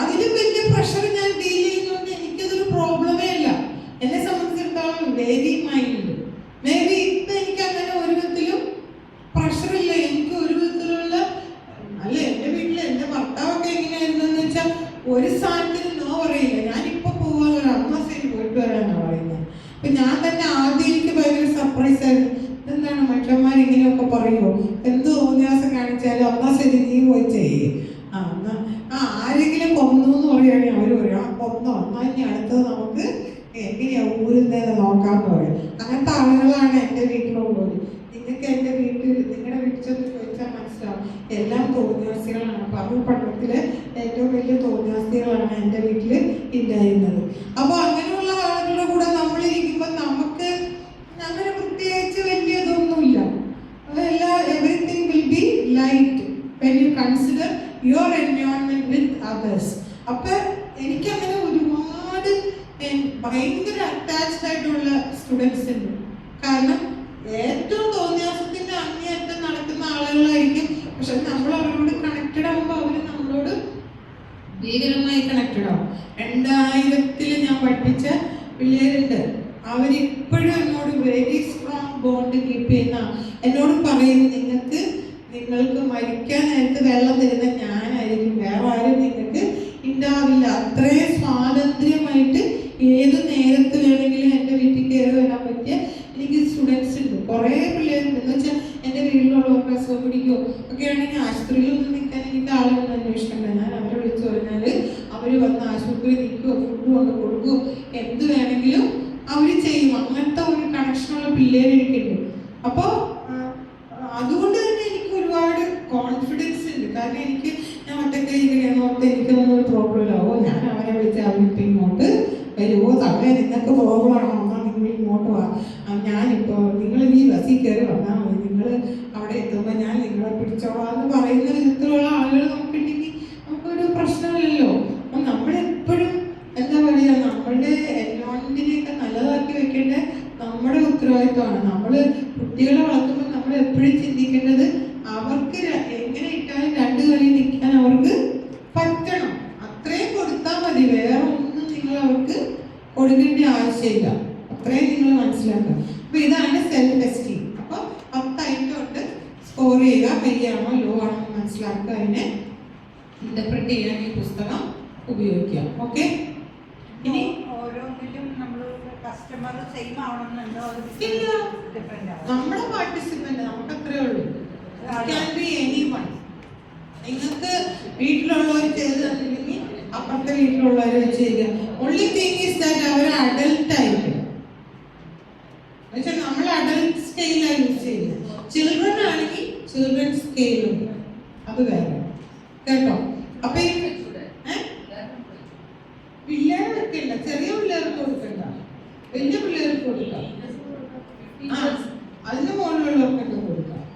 അതിലും വലിയ പ്രഷർ ഞാൻ ഡീൽ ചെയ്യുന്നതുകൊണ്ട് എനിക്കതൊരു പ്രോബ്ലമേ അല്ല. എന്നെ സംബന്ധിച്ചിടത്തോളം വെരി മൈൽഡ്. മേ ബി ഇപ്പൊ എനിക്ക് അങ്ങനെ ഒരു വിധത്തിലും പ്രഷറില്ല. എനിക്ക് ഒരു വിധത്തിലുള്ള അല്ല. എൻ്റെ വീട്ടിൽ എൻ്റെ ഭർത്താവൊക്കെ എങ്ങനെയായിരുന്നെന്ന് വെച്ചാൽ ഒരു സാധനത്തിന് നോ പറയില്ല. ഞാനിപ്പോ പോവാൻ അമ്മ ശരി പോയിട്ട് വരാനാണ് പറയുന്നത്. അപ്പൊ ഞാൻ തന്നെ ആദ്യം എനിക്ക് ഭയങ്കര സർപ്രൈസ് ആയിരുന്നു. എന്താണ് മറ്റുള്ളവന്മാർ ഇങ്ങനെയൊക്കെ പറയുമോ, എന്ത് തോന്നിയാസം കാണിച്ചാലും അമ്മ ശരി നീ പോയി ചെയ്യേ. ആരെങ്കിലും കൊന്നു എന്ന് പറയുകയാണെങ്കിൽ അവർ പറയും, ആ കൊന്നോ, എന്നാൽ ഇനി അടുത്തത് നമുക്ക് എങ്ങനെയാ ഊരുന്നതെന്ന് നോക്കാമെന്ന് പറയും. അങ്ങനത്തെ ആളുകളാണ് എൻ്റെ വീട്ടിലുള്ളത്. നിങ്ങൾക്ക് എൻ്റെ നിങ്ങളുടെ വീട്ടിൽ ചെന്ന് ചോദിച്ചാൽ മനസ്സിലാവും, എല്ലാം തോന്നിയാസികളാണ്. പറഞ്ഞു പട്ടണത്തിലെ ഏറ്റവും വലിയ തോന്നിയാസികളാണ് എൻ്റെ വീട്ടിൽ ഉണ്ടായിരുന്നത്. അപ്പൊ അങ്ങനെയുള്ള ആളുകളുടെ കൂടെ നമ്മളിരിക്കുമ്പോൾ നമുക്ക് അങ്ങനെ പ്രത്യേകിച്ച് വലിയതൊന്നുമില്ല. everything will be light when you consider your environment with others. അപ്പൊ എനിക്കങ്ങനെ ഒരുപാട് ഭയങ്കര അറ്റാച്ച്ഡ് ആയിട്ടുള്ള സ്റ്റുഡൻസ് ഉണ്ട്. കാരണം ഏറ്റവും തോന്നിയാസത്തിന്റെ അങ്ങേയറ്റം നടക്കുന്ന ആളുകളായിരിക്കും. പക്ഷെ നമ്മൾ അവരോട് കണക്റ്റഡ് ആകുമ്പോൾ അവർ നമ്മളോട് ഭീകരമായി കണക്റ്റഡ് ആവും. 2000 ഞാൻ പഠിപ്പിച്ച പിള്ളേരുണ്ട്, അവരിപ്പോഴും എന്നോട് വെരി സ്ട്രോങ് ബോണ്ട് കീപ്പ് ചെയ്യുന്ന. എന്നോട് പറയും, നിങ്ങൾക്ക് മരിക്കാൻ നേരത്ത് വെള്ളം തരുന്ന ഞാനായിരിക്കും, വേറെ ആരും നിങ്ങൾക്ക് ഉണ്ടാവില്ല. അത്രയും സ്വാതന്ത്ര്യമായിട്ട് ഏത് നേരത്ത് വേണമെങ്കിലും എൻ്റെ വീട്ടിൽ കയറി വരാൻ പറ്റിയ എനിക്ക് സ്റ്റുഡൻസ് ഉണ്ട്. കുറേ പിള്ളേരുണ്ട്. എന്ന് വെച്ചാൽ എൻ്റെ വീട്ടിലുള്ളവർക്ക് അസുഖം പിടിക്കുകയോ ഒക്കെ ആണെങ്കിൽ ആശുപത്രിയിലൊന്നും നിൽക്കാൻ എനിക്ക് ആളൊന്നും അന്വേഷിക്കണ്ട. ഞാൻ അവരെ വിളിച്ചു പറഞ്ഞാൽ അവർ വന്ന് ആശുപത്രിയിൽ നിൽക്കുകയോ ഫുഡ് കൊണ്ട് കൊടുക്കുകയോ എന്ത് വേണമെങ്കിലും അവർ ചെയ്യും. അങ്ങനത്തെ ഒരു കണക്ഷനുള്ള പിള്ളേർ എനിക്കുണ്ട്. അപ്പോൾ അതുകൊണ്ട് തന്നെ എനിക്ക് ഒരുപാട് കോൺഫിഡൻസ് ഉണ്ട്. കാരണം ഞാൻ ഒറ്റയ്ക്ക് ഇങ്ങനെയാണ് ഓർത്ത് എനിക്കൊന്നും ഒരു പ്രോബ്ലം ഇല്ല. ഞാൻ അവരെ വിളിച്ച് അവരിപ്പോൾ ഇങ്ങോട്ട് വരുമോ, തള്ളേ നിങ്ങൾക്ക് പ്രോബ്ലമാണോ, എന്നാൽ നിങ്ങൾ ഇങ്ങോട്ട് വാ, ഞാനിപ്പോൾ നിങ്ങൾ ഈ ബസ്സിൽ കയറി വന്നാൽ മതി, നിങ്ങൾ അവിടെ എത്തുമ്പോൾ ഞാൻ നിങ്ങളെ പിടിച്ചോളാം എന്ന് പറയുന്ന വിധത്തിലുള്ള ആളുകൾ നമുക്കുണ്ടെങ്കിൽ നമുക്കൊരു പ്രശ്നമില്ലല്ലോ. അപ്പം നമ്മളെപ്പോഴും എന്താ പറയുക, നമ്മളുടെ എൻവയോൺമെന്റിനെയൊക്കെ നല്ലതാക്കി വെക്കേണ്ട നമ്മുടെ ഉത്തരവാദിത്വമാണ്. നമ്മൾ കുട്ടികളെ വളർത്തുമ്പോൾ നമ്മൾ എപ്പോഴും ചിന്തിക്കേണ്ടത് അവർക്ക് എങ്ങനെ ഇട്ടാലും 2 കളി നിൽക്കാൻ അവർക്ക് പറ്റണം. അത്രയും കൊടുത്താൽ മതി, വേറെ ഒന്നും നിങ്ങൾ അവർക്ക് കൊടുക്കേണ്ട ആവശ്യമില്ല. അത്രയും നിങ്ങൾ മനസ്സിലാക്കുക. അപ്പൊ ഇതാണ് സെൽഫ് എസ്റ്റീം. അപ്പൊ 10 ഐറ്റം സ്കോർ ചെയ്യുക, ഹൈ ആണോ ലോ ആണോ മനസ്സിലാക്കുക, അതിനെ ഇന്റർപ്രറ്റ് ചെയ്യാൻ ഈ പുസ്തകം ഉപയോഗിക്കാം. ഓക്കെ. ഇനി ഓരോന്നിലും നമ്മൾ കസ്റ്റമർ സെയിം ആവണമെന്നുണ്ടോ? നമ്മുടെ പാർട്ടിസിപ്പന്റ് നമുക്ക് അത്രേ ഉള്ളൂ. Can be anyone. നിങ്ങൾക്ക് വീട്ടിലുള്ളവർ ചെയ്ത് തന്നില്ലെങ്കിൽ അപ്പുറത്തെ വീട്ടിലുള്ളവർ വെച്ച് ചെയ്യുക. ഓൺലി തിങ് ഈസ് ദാറ്റ് അവർ അഡൽട്ട് ആയിട്ട്, എന്നുവെച്ചാൽ നമ്മൾ അഡൽട്ട് സ്കെയിലാണ് യൂസ് ചെയ്യുന്നത്. ചിൽഡ്രൻ ആണെങ്കിൽ ചിൽഡ്രൻ സ്കെയിലുണ്ട്, അത് വേറെ കേട്ടോ. അപ്പൊ ഈ പിള്ളേർക്ക് ഇല്ല, ചെറിയ പിള്ളേർക്ക് കൊടുക്കണ്ട, വലിയ പിള്ളേർക്ക് കൊടുക്കാം.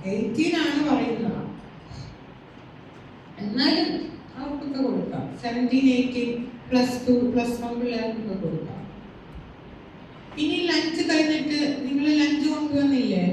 18 ആണ് പറയുന്നത്. എന്നാലും അവർക്കൊക്കെ കൊടുക്കാം. 17, 18, +2, +1 പിള്ളേർക്കൊക്കെ കൊടുക്കാം. ഇനി ലഞ്ച് കഴിഞ്ഞിട്ട് നിങ്ങൾ ലഞ്ച് കൊണ്ടുവന്നില്ലേ?